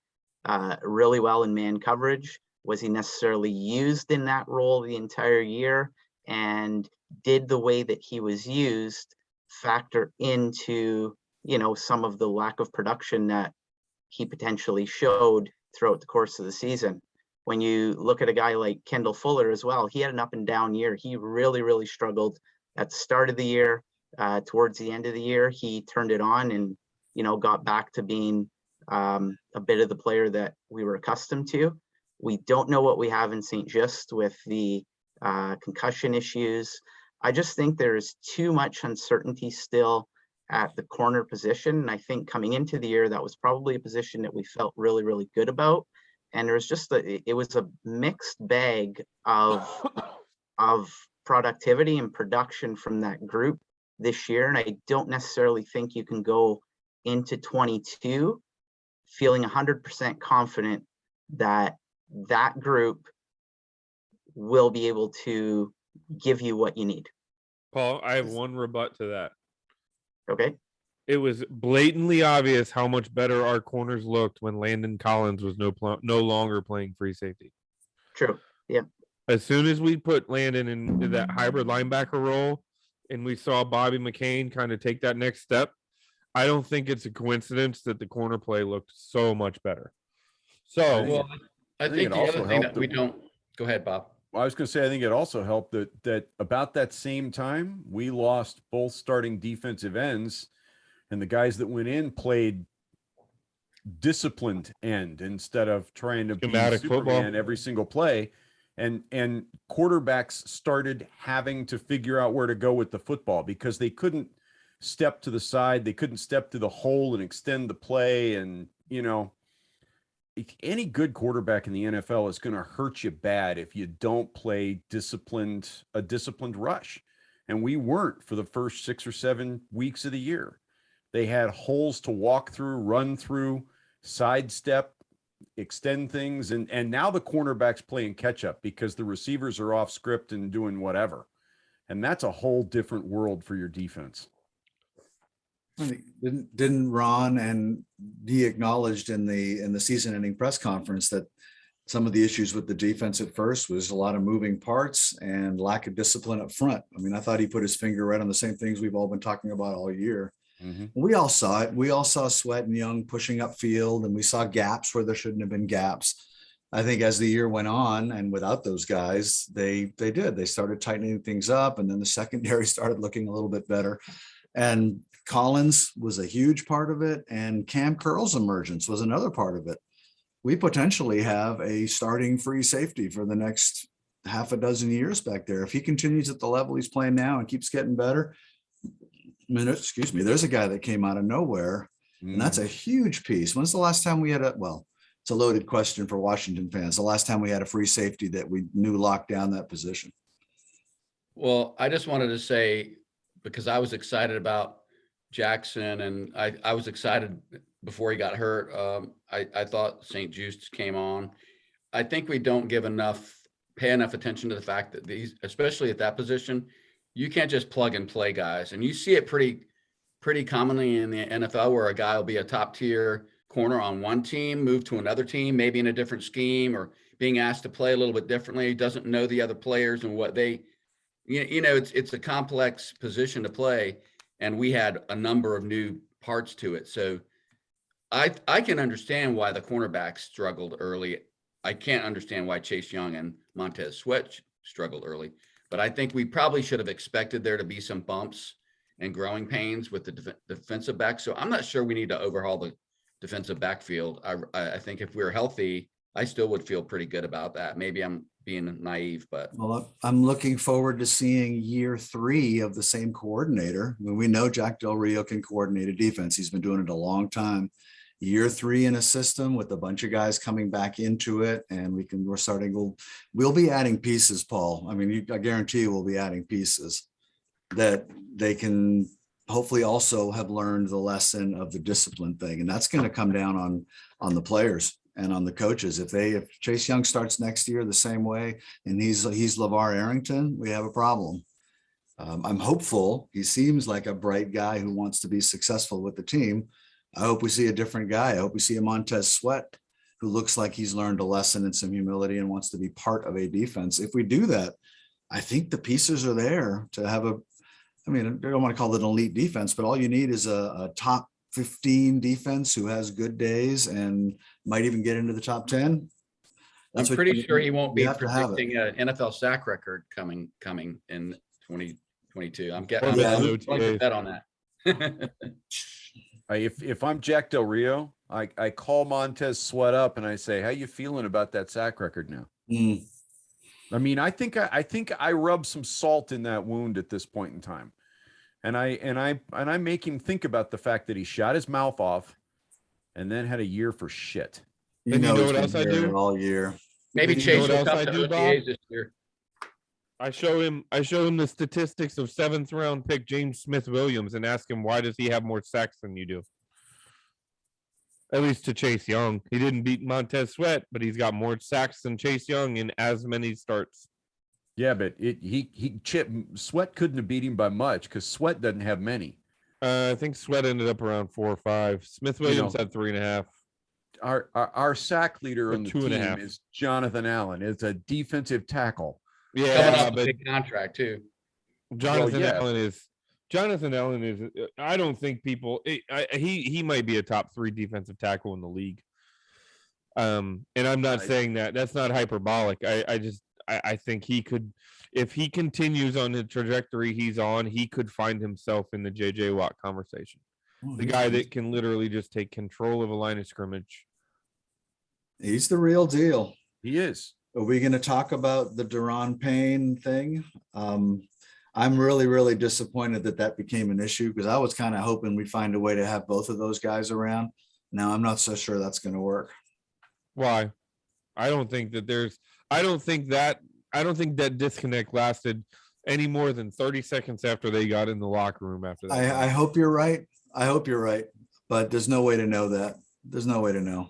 really well in man coverage. Was he necessarily used in that role the entire year? And did the way that he was used factor into, some of the lack of production that he potentially showed throughout the course of the season? When you look at a guy like Kendall Fuller as well, he had an up and down year. He really, really struggled at the start of the year. Towards the end of the year, he turned it on and, got back to being a bit of the player that we were accustomed to. We don't know what we have in St. Just with the concussion issues. I just think there's too much uncertainty still at the corner position. And I think coming into the year, that was probably a position that we felt really, really good about. And there was just it was a mixed bag of productivity and production from that group this year. And I don't necessarily think you can go into 22 feeling 100% confident that that group will be able to give you what you need. Paul, I have one rebut to that. Okay. It was blatantly obvious how much better our corners looked when Landon Collins was no longer playing free safety. True. Yeah. As soon as we put Landon in that hybrid linebacker role and we saw Bobby McCain kind of take that next step, I don't think it's a coincidence that the corner play looked so much better. So, Well, I think it the also other thing helped that we that- don't go ahead, Bob. Well, I was going to say, I think it also helped that about that same time, we lost both starting defensive ends, and the guys that went in played disciplined end instead of trying to be Schematic Superman football. every single play. And quarterbacks started having to figure out where to go with the football because they couldn't step to the side. They couldn't step to the hole and extend the play. And, any good quarterback in the NFL is going to hurt you bad if you don't play a disciplined rush. And we weren't for the first 6 or 7 weeks of the year. They had holes to walk through, run through, sidestep, extend things. And now the cornerback's playing catch up because the receivers are off script and doing whatever. And that's a whole different world for your defense. Didn't Ron and he acknowledged in the season-ending press conference that some of the issues with the defense at first was a lot of moving parts and lack of discipline up front. I mean, I thought he put his finger right on the same things we've all been talking about all year. Mm-hmm. We all saw it. We all saw Sweat and Young pushing up field, and we saw gaps where there shouldn't have been gaps. I think as the year went on, and without those guys, they started tightening things up, and then the secondary started looking a little bit better. And Collins was a huge part of it, and Cam Curl's emergence was another part of it. We potentially have a starting free safety for the next half a dozen years back there. If he continues at the level he's playing now and keeps getting better, there's a guy that came out of nowhere, and that's a huge piece. When's the last time we had it's it's a loaded question for Washington fans. The last time we had a free safety that we knew locked down that position. Well, I just wanted to say, because I was excited about Jackson, and I was excited before he got hurt. I thought St. Juste came on. I think we don't pay enough attention to the fact that these, especially at that position, you can't just plug and play guys. And you see it pretty commonly in the NFL, where a guy will be a top tier corner on one team, move to another team, maybe in a different scheme, or being asked to play a little bit differently, doesn't know the other players and what they, it's a complex position to play. And we had a number of new parts to it. So I can understand why the cornerbacks struggled early. I can't understand why Chase Young and Montez Sweat struggled early, but I think we probably should have expected there to be some bumps and growing pains with the defensive back. So I'm not sure we need to overhaul the defensive backfield. I think if we're healthy, I still would feel pretty good about that. Maybe I'm being naive, but Well, I'm looking forward to seeing year 3 of the same coordinator. I mean, we know Jack Del Rio can coordinate a defense. He's been doing it a long time. Year 3 in a system with a bunch of guys coming back into it, and we'll be adding pieces, Paul. I mean, I guarantee you we'll be adding pieces that they can hopefully also have learned the lesson of the discipline thing. And that's going to come down on the players and on the coaches. If Chase Young starts next year the same way, and he's LeVar Arrington, we have a problem. I'm hopeful. He seems like a bright guy who wants to be successful with the team. I hope we see a different guy. I hope we see a Montez Sweat who looks like he's learned a lesson and some humility and wants to be part of a defense. If we do that, I think the pieces are there to have I don't want to call it an elite defense, but all you need is a top 15 defense who has good days and might even get into the top 10. I'm pretty sure he won't be have to have it. predicting an NFL sack record coming in 2022. I'm Or like the to OTAs. bet on that. If I'm Jack Del Rio, I call Montez Sweat up and I say, "How you feeling about that sack record now?" Mm. I mean, I think I rub some salt in that wound at this point in time, and I make him think about the fact that he shot his mouth off, and then had a year for shit. And you know he's what been else I hearing do? it all year. Maybe And you know Chase what will else come I to do, Bob? OTAs this year. I show him the statistics of 7th round pick James Smith-Williams and ask him, why does he have more sacks than you do? At least to Chase Young. He didn't beat Montez Sweat, but he's got more sacks than Chase Young in as many starts. Yeah, but Sweat couldn't have beat him by much because Sweat doesn't have many. I think Sweat ended up around 4 or 5. Smith-Williams had 3.5. Our sack leader Or on the 2.5. team is Jonathan Allen. It's a defensive tackle. Coming Yeah, off a but big contract too. Jonathan yeah. Allen is. I don't think people. He might be a top 3 defensive tackle in the league. And I'm not saying that. That's not hyperbolic. I think he could, if he continues on the trajectory he's on, he could find himself in the JJ Watt conversation. The guy that can literally just take control of a line of scrimmage. He's the real deal. He is. Are we going to talk about the Daron Payne thing? I'm really, really disappointed that became an issue, because I was kind of hoping we'd find a way to have both of those guys around. Now, I'm not so sure that's going to work. Why? I don't think that disconnect lasted any more than 30 seconds after they got in the locker room after that. I hope you're right. But there's no way to know that. There's no way to know.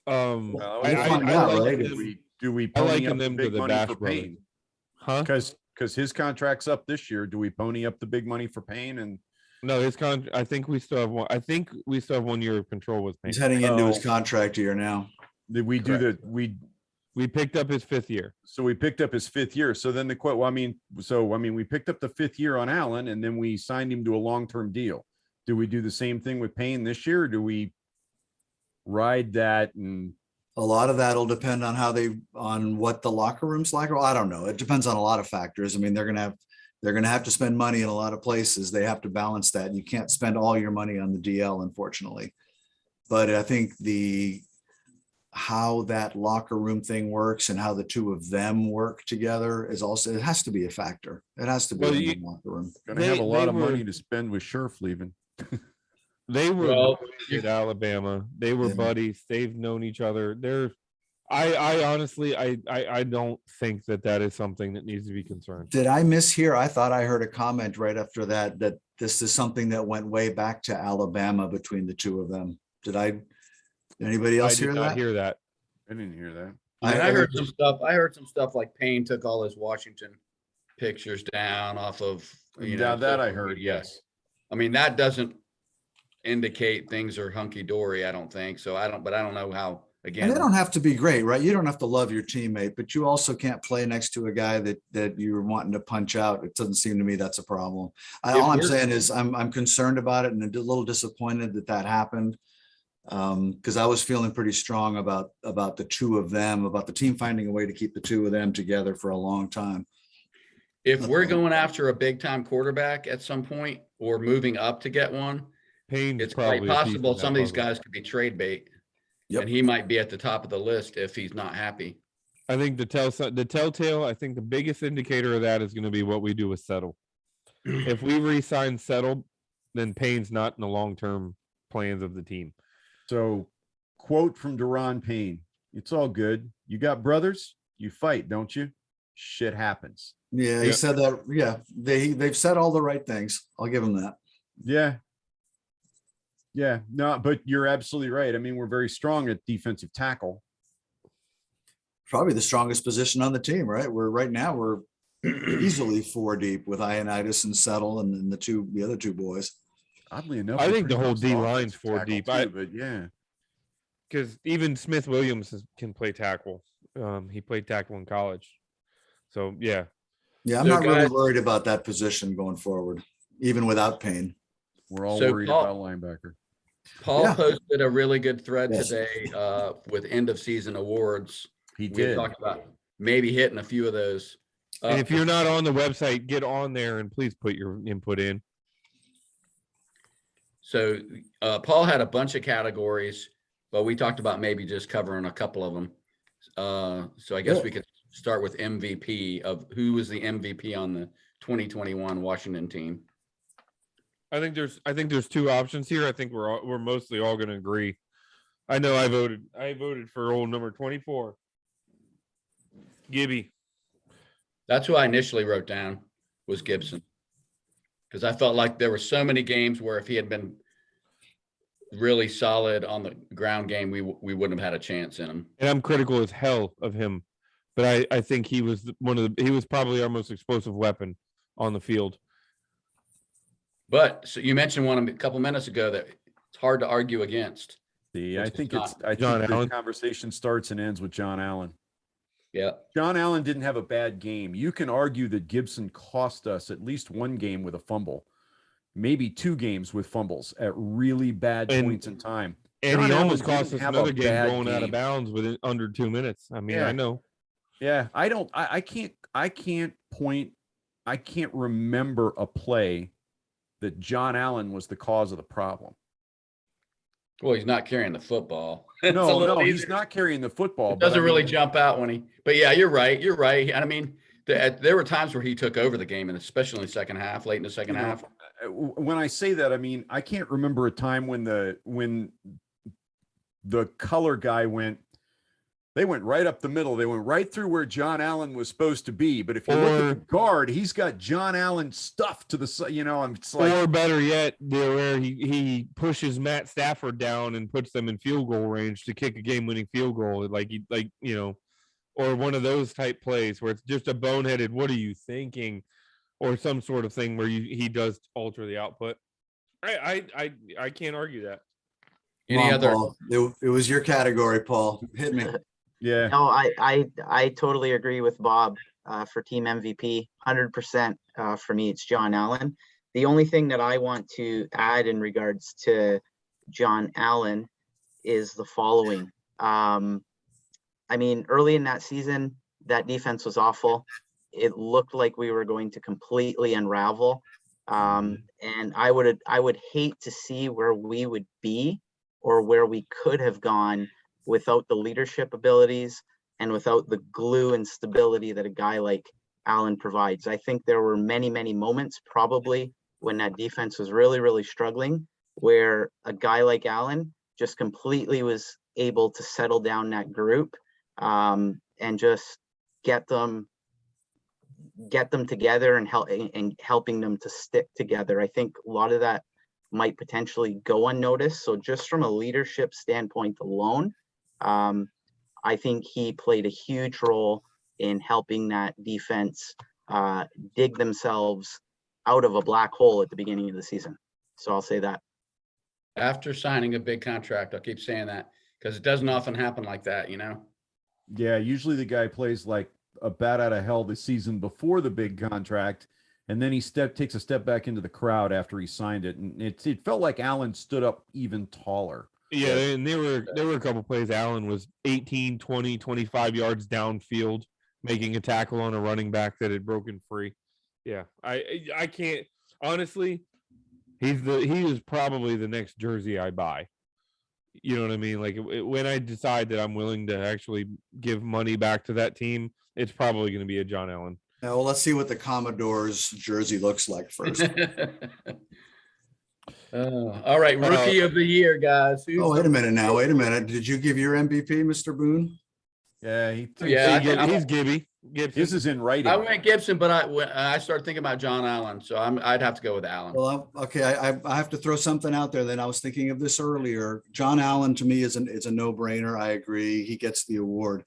Well, we'll find out, right? Do we I pony liken up the them to big the money Bash for Brothers. Payne? Huh? Because his contract's up this year. Do we pony up the big money for Payne? And No, I think we still have one. I think we still have 1 year of control with Payne. He's heading into his Oh. contract year now. did we do Correct. we picked up his 5th year. so we picked up his 5th year. So then we picked up the 5th year on Allen, and then we signed him to a long-term deal. Do we do the same thing with Payne this year? Or do we ride that? And A lot of that will depend on what the locker room's like. Well, I don't know. It depends on a lot of factors. I mean, they're going to have to spend money in a lot of places. They have to balance that. You can't spend all your money on the DL, unfortunately. But I think how that locker room thing works and how the two of them work together it has to be a factor. It has to be in the locker room. gonna have a lot of money to spend with Scherf leaving. They were Well, buddies at Alabama. They were Yeah. buddies. They've known each other. I honestly, I don't think that is something that needs to be concerned. Did I mishear? I thought I heard a comment right after that, that this is something that went way back to Alabama between the two of them. Did anybody I else did hear not that? hear that. I didn't hear that. I heard some stuff. I heard some stuff like Payne took all his Washington pictures down off of, Now that I social heard, media. yes. I mean, that doesn't indicate things are hunky dory, I don't think. So I don't know how, And again, they don't have to be great, right? You don't have to love your teammate, but you also can't play next to a guy that you're wanting to punch out. It doesn't seem to me that's a problem. All I'm saying is I'm concerned about it and a little disappointed that happened. Because I was feeling pretty strong about the two of them, about the team finding a way to keep the two of them together for a long time. if we're going after a big time quarterback at some point or moving up to get one, Payne's it's probably quite a piece possible of that some of these puzzle. guys could be trade bait. Yep. And he might be at the top of the list if he's not happy. I think the telltale, I think the biggest indicator of that is going to be what we do with Settle. If we re-sign Settle, then Payne's not in the long-term plans of the team. So, quote from Deron Payne: "It's all good. You got brothers. You fight, don't you? Shit happens." Yeah, he Yep. said that. Yeah, they've said all the right things. I'll give him that. Yeah. Yeah. No, but you're absolutely right. I mean, we're very strong at defensive tackle. Probably the strongest position on the team, right? We're easily 4 deep with Ioannidis and Settle and then the other two boys. Oddly enough, I we're think the pretty whole good D offensive line's 4 tackle deep. too, but yeah. Because even Smith Williams can play tackle. He played tackle in college. So yeah, Yeah, I'm So, not really guys- worried about that position going forward, even without Payne. We're all So, worried Paul- about linebacker. Paul Yeah. posted a really good thread Yes. today with end of season awards. He We had did. talked about maybe hitting a few of those. and if you're not on the website, get on there and please put your input in. So Paul had a bunch of categories, but we talked about maybe just covering a couple of them. So I guess Yeah. we could start with MVP of who was the MVP on the 2021 Washington team. I think there's 2 options here. I think we're mostly all going to agree. I know I voted for old number 24, Gibby. That's who I initially wrote down was Gibson. Because I felt like there were so many games where if he had been really solid on the ground game, we wouldn't have had a chance in him. And I'm critical as hell of him, but I think he was he was probably our most explosive weapon on the field. But so you mentioned one a couple minutes ago that it's hard to argue against. See, Which I is think not John think the Allen. conversation starts and ends with John Allen. Yeah. John Allen didn't have a bad game. You can argue that Gibson cost us at least 1 game with a fumble, maybe 2 games with fumbles at really bad And- points in time. And John he Allen almost cost didn't us have a another game bad going out of game. bounds within under 2 minutes. I mean, Yeah. I know. Yeah, I can't remember a play that John Allen was the cause of the problem. Well, he's not carrying the football. It's a No, little he's easier. not carrying the football. It but I doesn't really mean, jump out when he, but yeah, you're right. You're right. I mean, there were times where he took over the game, and especially in the second half, late in the second you know, half. when I say that, I mean, I can't remember a time when the color guy they went right up the middle. They went right through where John Allen was supposed to be. But if you look at the guard, he's got John Allen stuffed to the side. It's like, Or better yet, where he pushes Matt Stafford down and puts them in field goal range to kick a game-winning field goal, or one of those type plays where it's just a boneheaded "what are you thinking," or some sort of thing where he does alter the output. I can't argue that. Come Any on, other? Paul. It was your category, Paul. Hit me. yeah, No, I totally agree with Bob for team MVP. 100% for me, it's John Allen. The only thing that I want to add in regards to John Allen is the following. I mean, early in that season, that defense was awful. It looked like we were going to completely unravel. And I would hate to see where we would be or where we could have gone without the leadership abilities and without the glue and stability that a guy like Allen provides. I think there were many, many moments probably when that defense was really, really struggling. where a guy like Allen just completely was able to settle down that group and just get them together and helping them to stick together. I think a lot of that might potentially go unnoticed. So just from a leadership standpoint alone, I think he played a huge role in helping that defense dig themselves out of a black hole at the beginning of the season. So I'll say that. After signing a big contract, I'll keep saying that because it doesn't often happen like that, Yeah, usually the guy plays like a bat out of hell the season before the big contract, and then he takes a step back into the crowd after he signed it, and it felt like Allen stood up even taller. Yeah, and there were a couple plays. Allen was 18, 20, 25 yards downfield, making a tackle on a running back that had broken free. Yeah, I can't honestly. He is probably the next jersey I buy. You know what I mean? Like when I decide that I'm willing to actually give money back to that team, it's probably going to be a John Allen. Now, well, let's see what the Commodores jersey looks like first. All right, rookie of the year, guys. Oh, wait a minute now. Wait a minute. Did you give your MVP, Mr. Boone? Yeah, He's Gibby. Gibson. This is in writing. I went Gibson, but I started thinking about John Allen, so I'd have to go with Allen. Well, okay. I have to throw something out there. Then I was thinking of this earlier. John Allen to me is a no-brainer. I agree. He gets the award.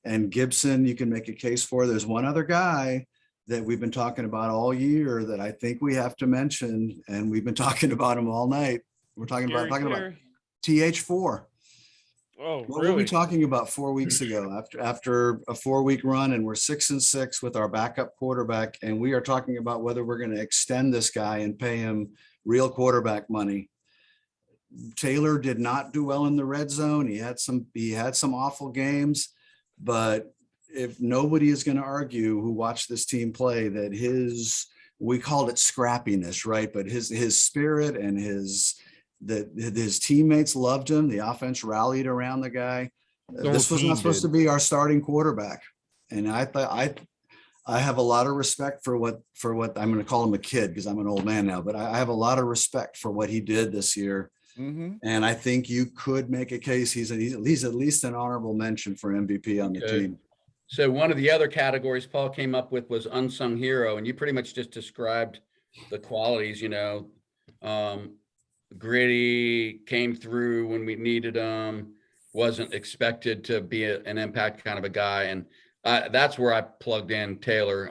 And Gibson, you can make a case for. There's one other guy that we've been talking about all year that I think we have to mention, and we've been talking about him all night. We're talking about TH4. Oh, what really? were we talking about 4 weeks ago after a 4-week run, and we're 6-6 with our backup quarterback, and we are talking about whether we're going to extend this guy and pay him real quarterback money. Taylor did not do well in the red zone. He had some awful games, but if nobody is going to argue who watched this team play that we called it scrappiness, right? But his spirit and his teammates loved him. The offense rallied around the guy. This was not supposed to be our starting quarterback. And I thought I have a lot of respect for what I'm going to call him a kid because I'm an old man now, but I have a lot of respect for what he did this year. Mm-hmm. And I think you could make a case he's at least an honorable mention for MVP on the team. So one of the other categories Paul came up with was unsung hero, and you pretty much just described the qualities, gritty, came through when we needed him, wasn't expected to be an impact kind of a guy. And that's where I plugged in Taylor.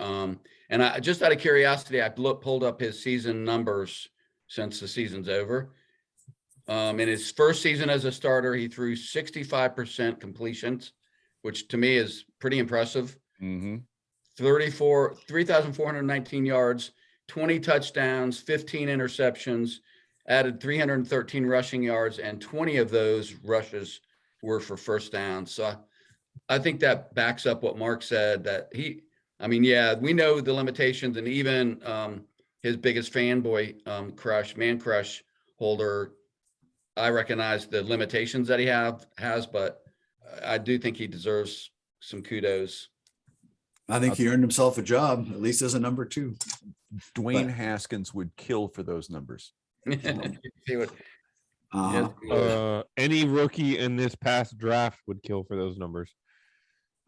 And I just out of curiosity, I pulled up his season numbers since the season's over. In his first season as a starter, he threw 65% completions, which to me is pretty impressive. Mm-hmm. 3,419 yards, 20 touchdowns, 15 interceptions, added 313 rushing yards, and 20 of those rushes were for first downs. So I think that backs up what Mark said, that we know the limitations, and even his biggest fanboy man crush holder, I recognize the limitations that he has, but I do think he deserves some kudos. I think he earned himself a job, at least as a number 2. Dwayne Haskins would kill for those numbers. See what, any rookie in this past draft would kill for those numbers.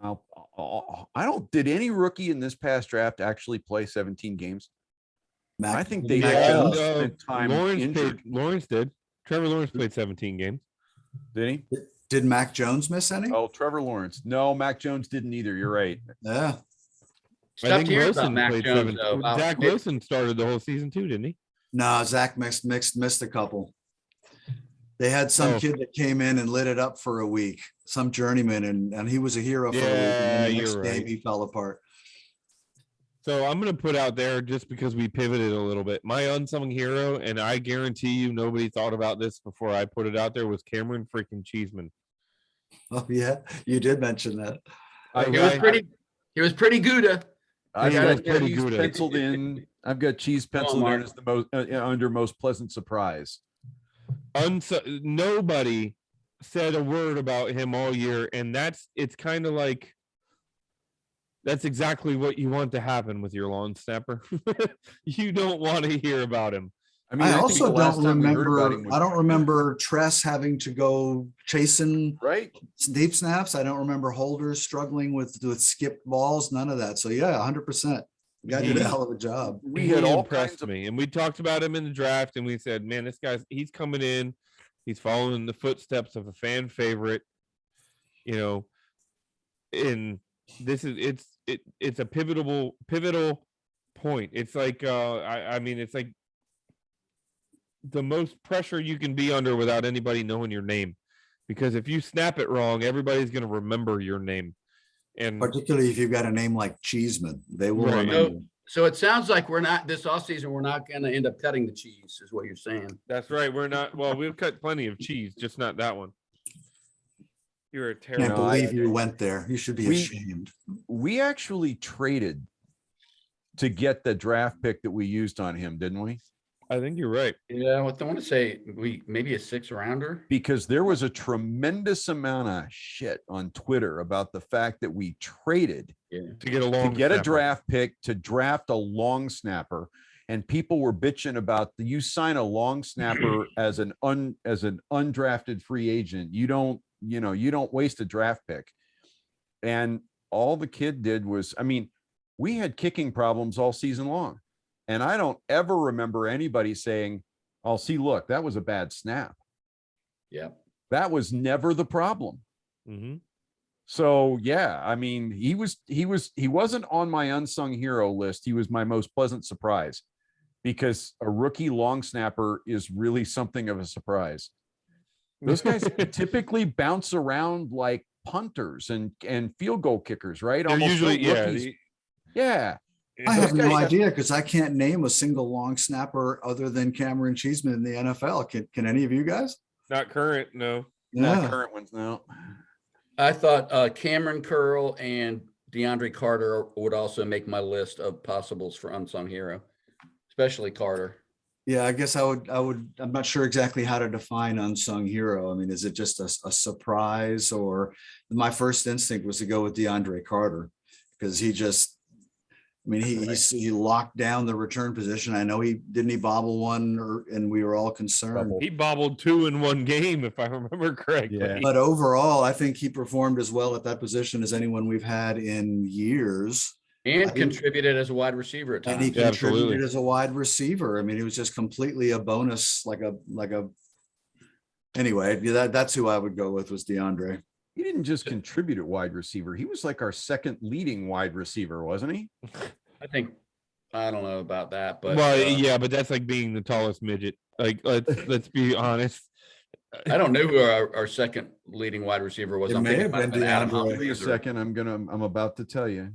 Did any rookie in this past draft actually play 17 games? I think they Jones. spent time injured. Lawrence did. Trevor Lawrence played 17 games. Did he? Did Mac Jones miss any? Oh, Trevor Lawrence. No, Mac Jones didn't either. You're right. Yeah. Stuff to hear about Mac Jones, though. Zach Wilson started the whole season too, didn't he? No, Zach missed a couple. They had some kid that came in and lit it up for a week, some journeyman, and he was a hero for a week. And then the next game he fell apart. So I'm going to put out there, just because we pivoted a little bit, my unsung hero, and I guarantee you nobody thought about this before I put it out there, was Cameron freaking Cheeseman. Oh yeah, you did mention that. He was pretty Gouda. I've Yeah, got it's pretty cheese good. penciled in. I've got cheese penciled in as the most under most pleasant surprise. Nobody said a word about him all year, and it's kind of like that's exactly what you want to happen with your long snapper. You don't want to hear about him. I mean, I I think also the last don't time we heard about him remember, was I don't remember Tress having to go chasing right. deep snaps. I don't remember holders struggling with skipped balls, none of that. So yeah, 100%. The guy did a He- hell of a job. We He had all impressed kinds of me, and we talked about him in the draft, and we said, "Man, this he's coming in. He's following the footsteps of a fan favorite." You know, and it's a pivotal point. It's like I mean, it's like the most pressure you can be under without anybody knowing your name, because if you snap it wrong, everybody's going to remember your name. And Particularly if you've got a name like Cheeseman, they will Right. remember. So it sounds like we're not, this offseason, we're not gonna end up cutting the cheese, is what you're saying. that's right. We're not. Well, we've cut plenty of cheese, just not that one. You're a terrible. Can't No, I- believe you went there. You should be We- ashamed. we actually traded to get the draft pick that we used on him, didn't we? I think you're right. Yeah, I want to say maybe a 6-rounder. Because there was a tremendous amount of shit on Twitter about the fact that we traded Yeah. To get a to long get a snapper. draft pick to draft a long snapper, and people were bitching about you sign a long snapper as an undrafted free agent. You don't waste a draft pick. And all the kid did was, I mean, we had kicking problems all season long. And I don't ever remember anybody saying, "Oh, see, look, that was a bad snap." Yeah. That was never the problem. Mhm. So yeah, I mean, he wasn't on my unsung hero list. He was my most pleasant surprise, because a rookie long snapper is really something of a surprise. Those guys typically bounce around like punters and field goal kickers, right? They're Almost usually no rookies. Yeah. I Those have no guys- idea because I can't name a single long snapper other than Cameron Cheeseman in the NFL. Can any of you guys? Not current, no. Not Yeah. current ones now. I thought Cameron Curl and DeAndre Carter would also make my list of possibles for unsung hero, especially Carter. Yeah, I guess I'm not sure exactly how to define unsung hero. I mean, is it just a surprise, or my first instinct was to go with DeAndre Carter because he locked down the return position. I know he bobble one, and we were all concerned. Double. He bobbled 2 in one game, if I remember correctly. Yeah. But overall, I think he performed as well at that position as anyone we've had in years. And I think- contributed as a wide receiver at And he times. Yeah, contributed absolutely. as a wide receiver. I mean, he was just completely a bonus, anyway, that's who I would go with, was DeAndre. He didn't just contribute at wide receiver. He was like our second leading wide receiver, wasn't he? I don't know about that, but Well, yeah, but that's like being the tallest midget. Like, let's be honest. I don't know who our second leading wide receiver was. It I'm may thinking have it might been Adam DeAndre. Give me a Humphries or- second. I'm about to tell you.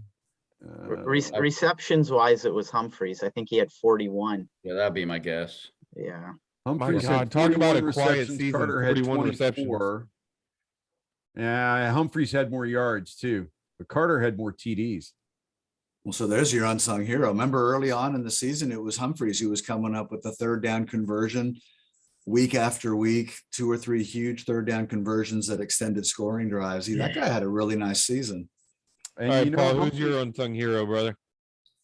Receptions wise, it was Humphreys. I think he had 41. Yeah, that'd be my guess. Yeah. Humphries God, had talk about 41 a quiet receptions. season, Carter had 41 receptions. 24. Yeah, Humphries had more yards too, but Carter had more TDs. Well, so there's your unsung hero. Remember early on in the season, it was Humphreys who was coming up with the third down conversion week after week, 2 or 3 huge third down conversions that extended scoring drives. That guy had a really nice season. And All right, you know, Paul, who's Humphries- your unsung hero, brother?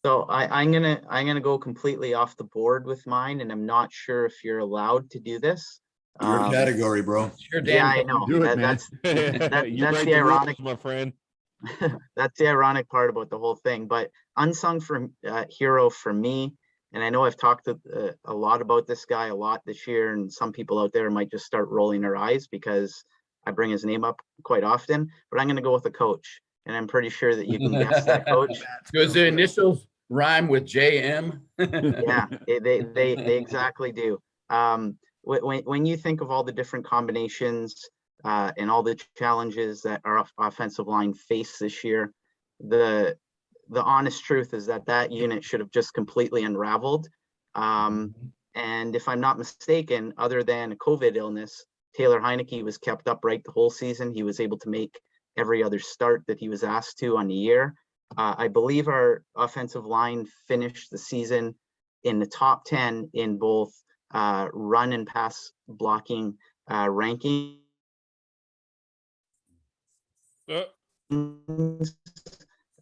So I'm gonna go completely off the board with mine, and I'm not sure if you're allowed to do this. Your category, bro. Sure, Yeah, I Dan. know. Do it, man. That's You that's write the the rules, ironic my friend. that's the ironic part about the whole thing. But unsung hero for me, and I know I've talked a lot about this guy a lot this year, and some people out there might just start rolling their eyes because I bring his name up quite often. But I'm going to go with a coach, and I'm pretty sure that you can guess that coach. Does the initials rhyme with JM? Yeah, they exactly do. When you think of all the different combinations and all the challenges that our offensive line face this year, the honest truth is that unit should have just completely unraveled. And if I'm not mistaken, other than a COVID illness, Taylor Heineke was kept upright the whole season. He was able to make every other start that he was asked to on the year. I believe our offensive line finished the season in the top 10 in both run and pass blocking ranking.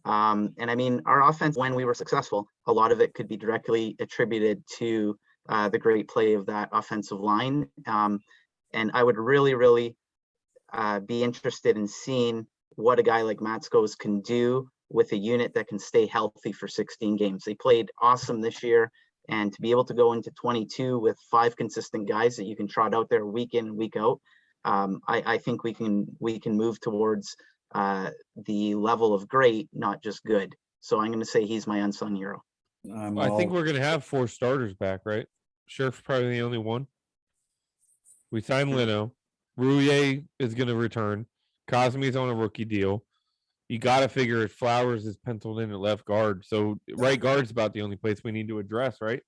And I mean, our offense, when we were successful, a lot of it could be directly attributed to the great play of that offensive line. And I would really be interested in seeing what a guy like Matskos can do with a unit that can stay healthy for 16 games. They played awesome this year, and to be able to go into 22 with 5 consistent guys that you can trot out there week in and week out, I think we can move towards the level of great, not just good. So I'm going to say he's my unsung hero. I think we're going to have 4 starters back, right? Sheriff's probably the only one. We signed Leno. Rouillet is going to return. Cosme's on a rookie deal. You got to figure if Flowers is penciled in at left guard. So right guard's about the only place we need to address, right?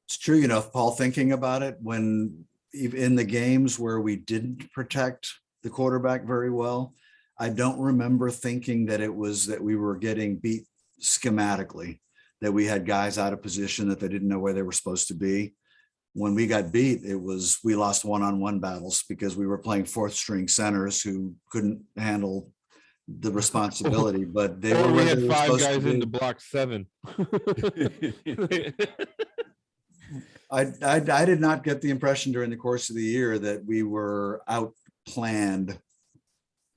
It's true, Paul, thinking about it, when in the games where we didn't protect the quarterback very well, I don't remember thinking that it was that we were getting beat schematically, that we had guys out of position, that they didn't know where they were supposed to be. When we got beat, we lost one-on-one battles because we were playing 4th string centers who couldn't handle the responsibility, but they were. We had 5 guys into block 7. I did not get the impression during the course of the year that we were outplanned,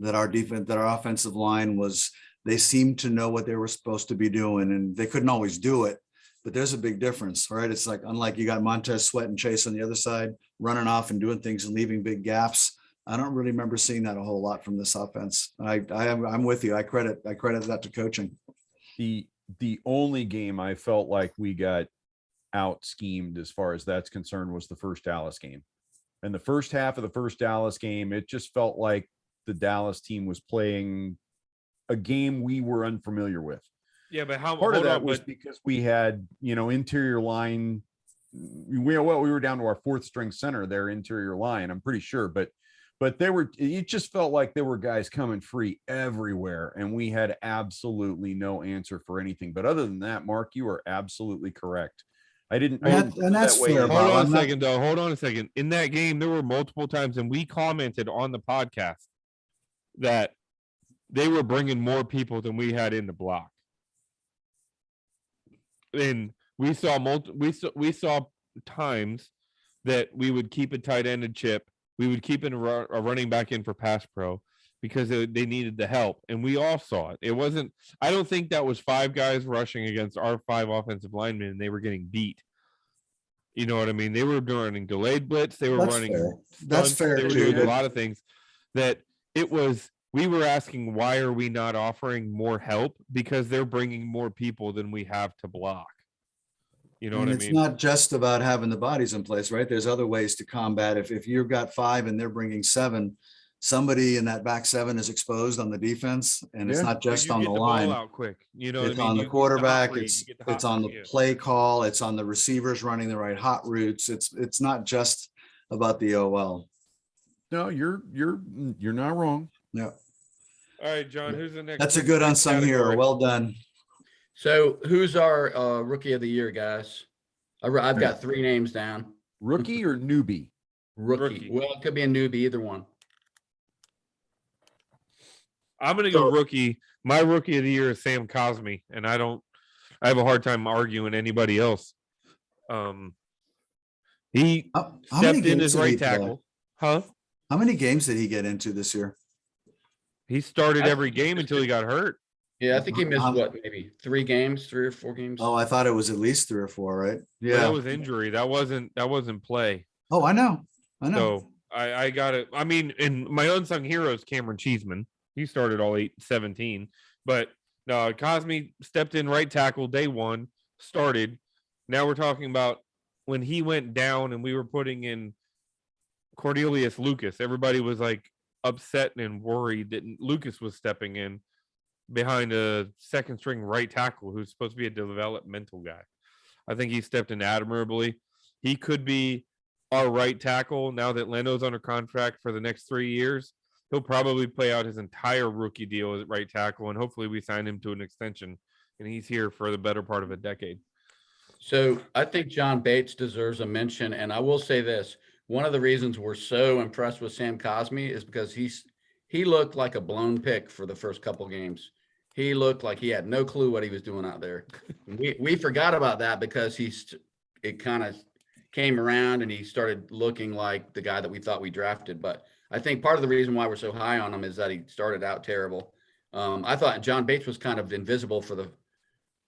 that our offensive line they seemed to know what they were supposed to be doing, and they couldn't always do it, but there's a big difference, right? It's like, unlike you got Montez Sweat and Chase on the other side running off and doing things and leaving big gaps. I don't really remember seeing that a whole lot from this offense. I'm with you. I credit that to coaching. The only game I felt like we got out schemed as far as that's concerned was the first Dallas game. And the first half of the first Dallas game, it just felt like the Dallas team was playing a game we were unfamiliar with. Yeah, but how part of that was because we had, interior line. We were down to our 4th string center, their interior line, I'm pretty sure, but it just felt like there were guys coming free everywhere, and we had absolutely no answer for anything. But other than that, Mark, you are absolutely correct. And that's fair. Hold on a second. In that game, there were multiple times, and we commented on the podcast that they were bringing more people than we had in the block. And we saw times that we would keep a tight ended chip. We would keep a running back in for pass pro because they needed the help. And we all saw it. It wasn't, I don't think that was 5 guys rushing against our 5 offensive linemen and they were getting beat. You know what I mean? They were running delayed blitz. They were running stunts. That's fair. They were doing a lot of things that we were asking, why are we not offering more help? Because they're bringing more people than we have to block. You know what I mean? It's not just about having the bodies in place, right? There's other ways to combat. If you've got 5 and they're bringing 7, somebody in that back 7 is exposed on the defense, and it's not just on the line. Out quick. You know, it's on the quarterback. It's on the play call. It's on the receivers running the right hot routes. It's not just about the OL. No, you're not wrong. Yeah. All right, John. Who's the next? That's a good unsung hero. Well done. So who's our rookie of the year, guys? I've got 3 names down. Rookie or newbie? Rookie. Well, it could be a newbie, either one. I'm going to go rookie. My rookie of the year is Sam Cosme, and I have a hard time arguing anybody else. He stepped in as right tackle. Huh? How many games did he get into this year? He started every game until he got hurt. Yeah, I think he missed maybe 3 games, 3 or 4 games. Oh, I thought it was at least 3 or 4, right? Yeah, but that was injury. That wasn't play. Oh, I know. So I got it. I mean, and my unsung hero is Cameron Cheeseman. He started all 17, but no, Cosme stepped in right tackle day 1, started. Now we're talking about when he went down and we were putting in Cornelius Lucas. Everybody was like upset and worried that Lucas was stepping in behind a 2nd string right tackle who's supposed to be a developmental guy. I think he stepped in admirably. He could be our right tackle now that Leno's under contract for the next 3 years. He'll probably play out his entire rookie deal at right tackle, and hopefully we sign him to an extension, and he's here for the better part of a decade. So I think John Bates deserves a mention, and I will say this. One of the reasons we're so impressed with Sam Cosme is because he looked like a blown pick for the first couple games. He looked like he had no clue what he was doing out there. We forgot about that because he it kind of came around and he started looking like the guy that we thought we drafted. But I think part of the reason why we're so high on him is that he started out terrible. I thought John Bates was kind of invisible for the,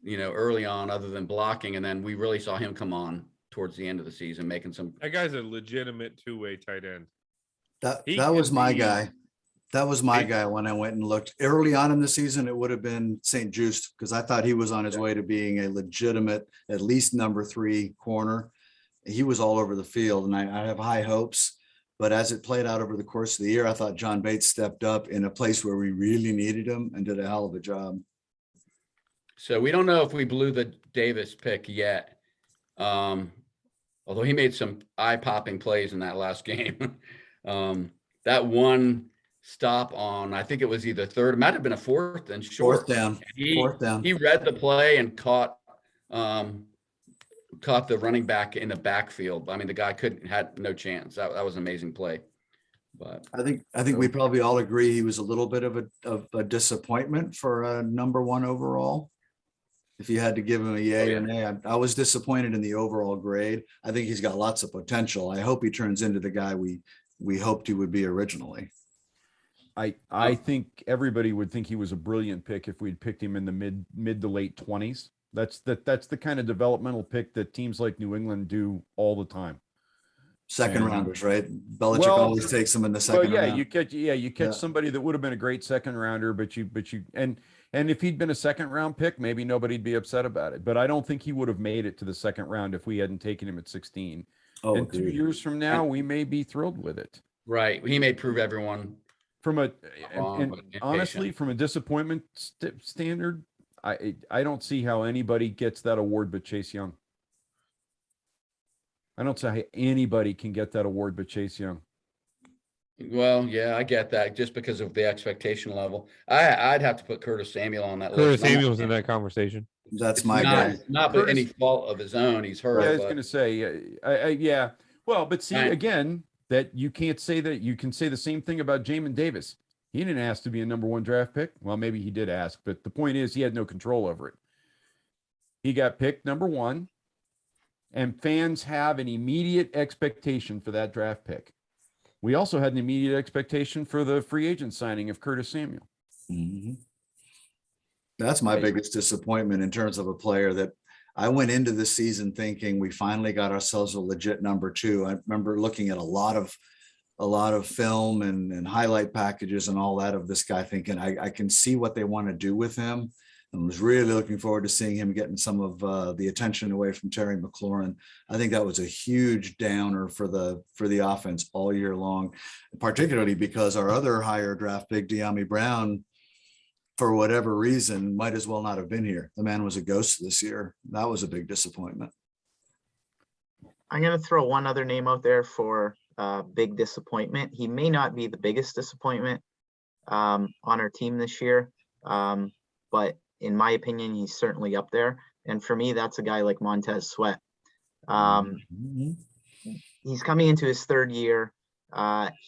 early on, other than blocking. And then we really saw him come on towards the end of the season, making some. That guy's a legitimate two-way tight end. He That was can my be- guy. That was my He- guy when I went and looked early on in the season. It would have been St. Just because I thought he was on his way to being a legitimate, at least number 3 corner. He was all over the field, and I have high hopes. But as it played out over the course of the year, I thought John Bates stepped up in a place where we really needed him and did a hell of a job. So we don't know if we blew the Davis pick yet. Although he made some eye-popping plays in that last game. That one stop on, I think it was either third, it might have been a fourth and short. Fourth down. He read the play and caught the running back in the backfield. I mean, the guy had no chance. That was an amazing play. But I think we probably all agree he was a little bit of a disappointment for a number 1 overall. If you had to give him a yay or nay, I was disappointed in the overall grade. I think he's got lots of potential. I hope he turns into the guy we hoped he would be originally. I think everybody would think he was a brilliant pick if we'd picked him in the mid to late 20s. That's the kind of developmental pick that teams like New England do all the time. Second And- rounders, right? Belichick always takes them in the second round. You catch somebody that would have been a great second rounder, but if he'd been a second round pick, maybe nobody'd be upset about it. But I don't think he would have made it to the second round if we hadn't taken him at 16. Oh, And 2 agreed. years from now, we may be thrilled with it. right, he may prove everyone. And but honestly, impatient. from a disappointment standard, I don't see how anybody gets that award but Chase Young. I don't see how anybody can get that award but Chase Young. Well, yeah, I get that just because of the expectation level. I'd have to put Curtis Samuel on that Curtis list. I'm not- Samuel's in that conversation. That's It's my guy. not by Curtis- any fault of his own. He's hurt. Yeah, I was but- going to say, yeah. Well, but see, Right. again, that you can't say that. You can say the same thing about Jamin Davis. He didn't ask to be a number 1 draft pick. Well, maybe he did ask, but the point is he had no control over it. He got picked number 1, and fans have an immediate expectation for that draft pick. We also had an immediate expectation for the free agent signing of Curtis Samuel. Mhm. That's my biggest disappointment in terms of a player that I went into this season thinking we finally got ourselves a legit number 2. I remember looking at a lot of film and highlight packages and all that of this guy, thinking I can see what they want to do with him, and was really looking forward to seeing him getting some of the attention away from Terry McLaurin. I think that was a huge downer for the offense all year long, particularly because our other higher draft pick, De'Ami Brown, for whatever reason, might as well not have been here. The man was a ghost this year. That was a big disappointment. I'm going to throw one other name out there for big disappointment. He may not be the biggest disappointment on our team this year, but in my opinion, he's certainly up there. And for me, that's a guy like Montez Sweat. Mhm. He's coming into his 3rd year.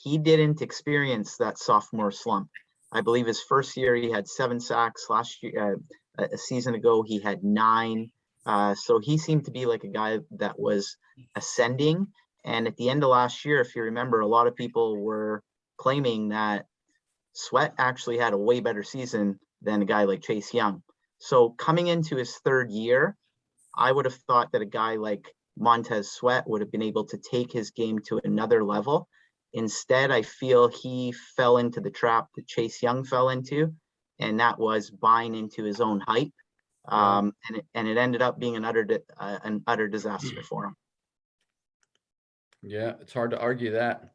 He didn't experience that sophomore slump. I believe his first year he had 7 sacks. Last year, a season ago, he had 9. So he seemed to be like a guy that was ascending. And at the end of last year, if you remember, a lot of people were claiming that Sweat actually had a way better season than a guy like Chase Young. So coming into his 3rd year, I would have thought that a guy like Montez Sweat would have been able to take his game to another level. Instead, I feel he fell into the trap that Chase Young fell into, and that was buying into his own hype. And it ended up being an utter disaster for him. Yeah, it's hard to argue that.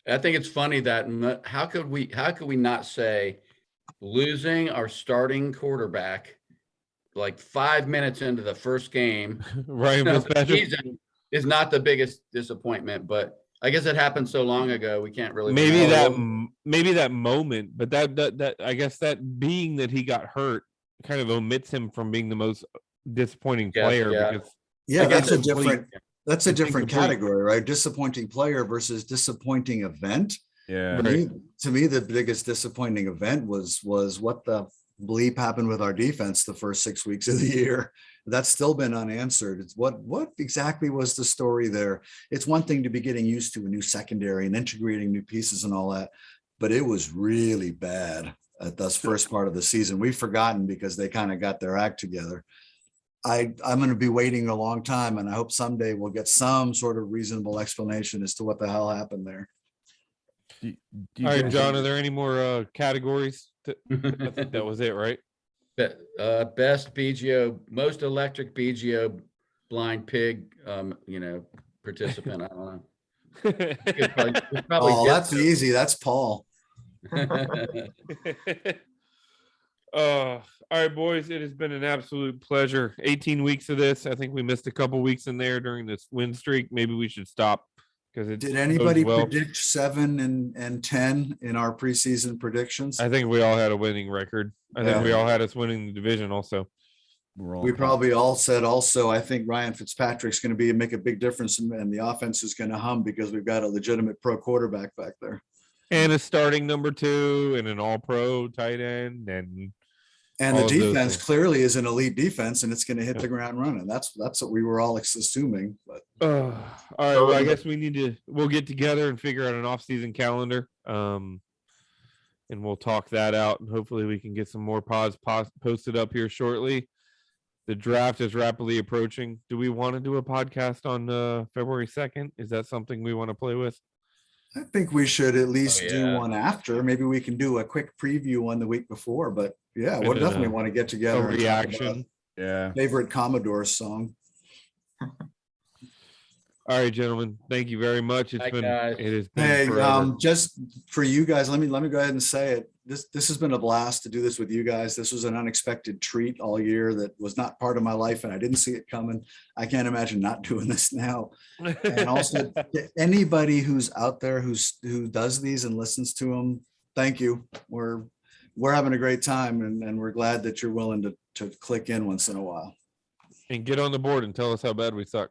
I think it's funny that how could we not say losing our starting quarterback like 5 minutes into the first game Ryan of the Fitzpatrick. season is not the biggest disappointment, but I guess it happened so long ago we can't really Maybe know. that moment, but that I guess that being that he got hurt kind of omits him from being the most disappointing Yes, player yeah. because Yeah, guess that's a it's different incomplete. category, right? Disappointing player versus disappointing event. Yeah. Right. To me, the biggest disappointing event was what the bleep happened with our defense the first 6 weeks of the year. That's still been unanswered. It's what exactly was the story there? It's one thing to be getting used to a new secondary and integrating new pieces and all that, but it was really bad at this first part of the season. We've forgotten because they kind of got their act together. I'm going to be waiting a long time, and I hope someday we'll get some sort of reasonable explanation as to what the hell happened there. Do All right, guys- John, are there any more categories? I think that was it, right? Best BGO, most electric BGO blind pig, participant. I don't know. It's probably Oh, that's easy. That's Paul. All right, boys, it has been an absolute pleasure. 18 weeks of this. I think we missed a couple weeks in there during this win streak. Maybe we should stop because it Did anybody well. predict 7 and 10 in our preseason predictions? I think we all had a winning record. I think Yeah. we all had us winning the division also. we're all We caught. probably all said also, I think Ryan Fitzpatrick's going to make a big difference and the offense is going to hum because we've got a legitimate pro quarterback back there. And a starting number 2 and an all-pro tight end. And And the all of those defense things. clearly is an elite defense and it's going to hit the ground running. That's what we were all assuming, but all right. Well, I guess we'll get together and figure out an off-season calendar. And we'll talk that out and hopefully we can get some more pods posted up here shortly. The draft is rapidly approaching. Do we want to do a podcast on February 2nd? Is that something we want to play with? I think we should at least do yeah. one after. Maybe we can do a quick preview one the week before, but yeah, And we'll then definitely a- want to get A together. and talk about reaction. Yeah. favorite Commodore song. All right, gentlemen. Thank you very much. Bye, guys. It has been Hey, forever. just for you guys, let me go ahead and say it. This has been a blast to do this with you guys. This was an unexpected treat all year that was not part of my life and I didn't see it coming. I can't imagine not doing this now. And also to anybody who's out there who does these and listens to them, thank you. We're having a great time and we're glad that you're willing to click in once in a while. And get on the board and tell us how bad we suck.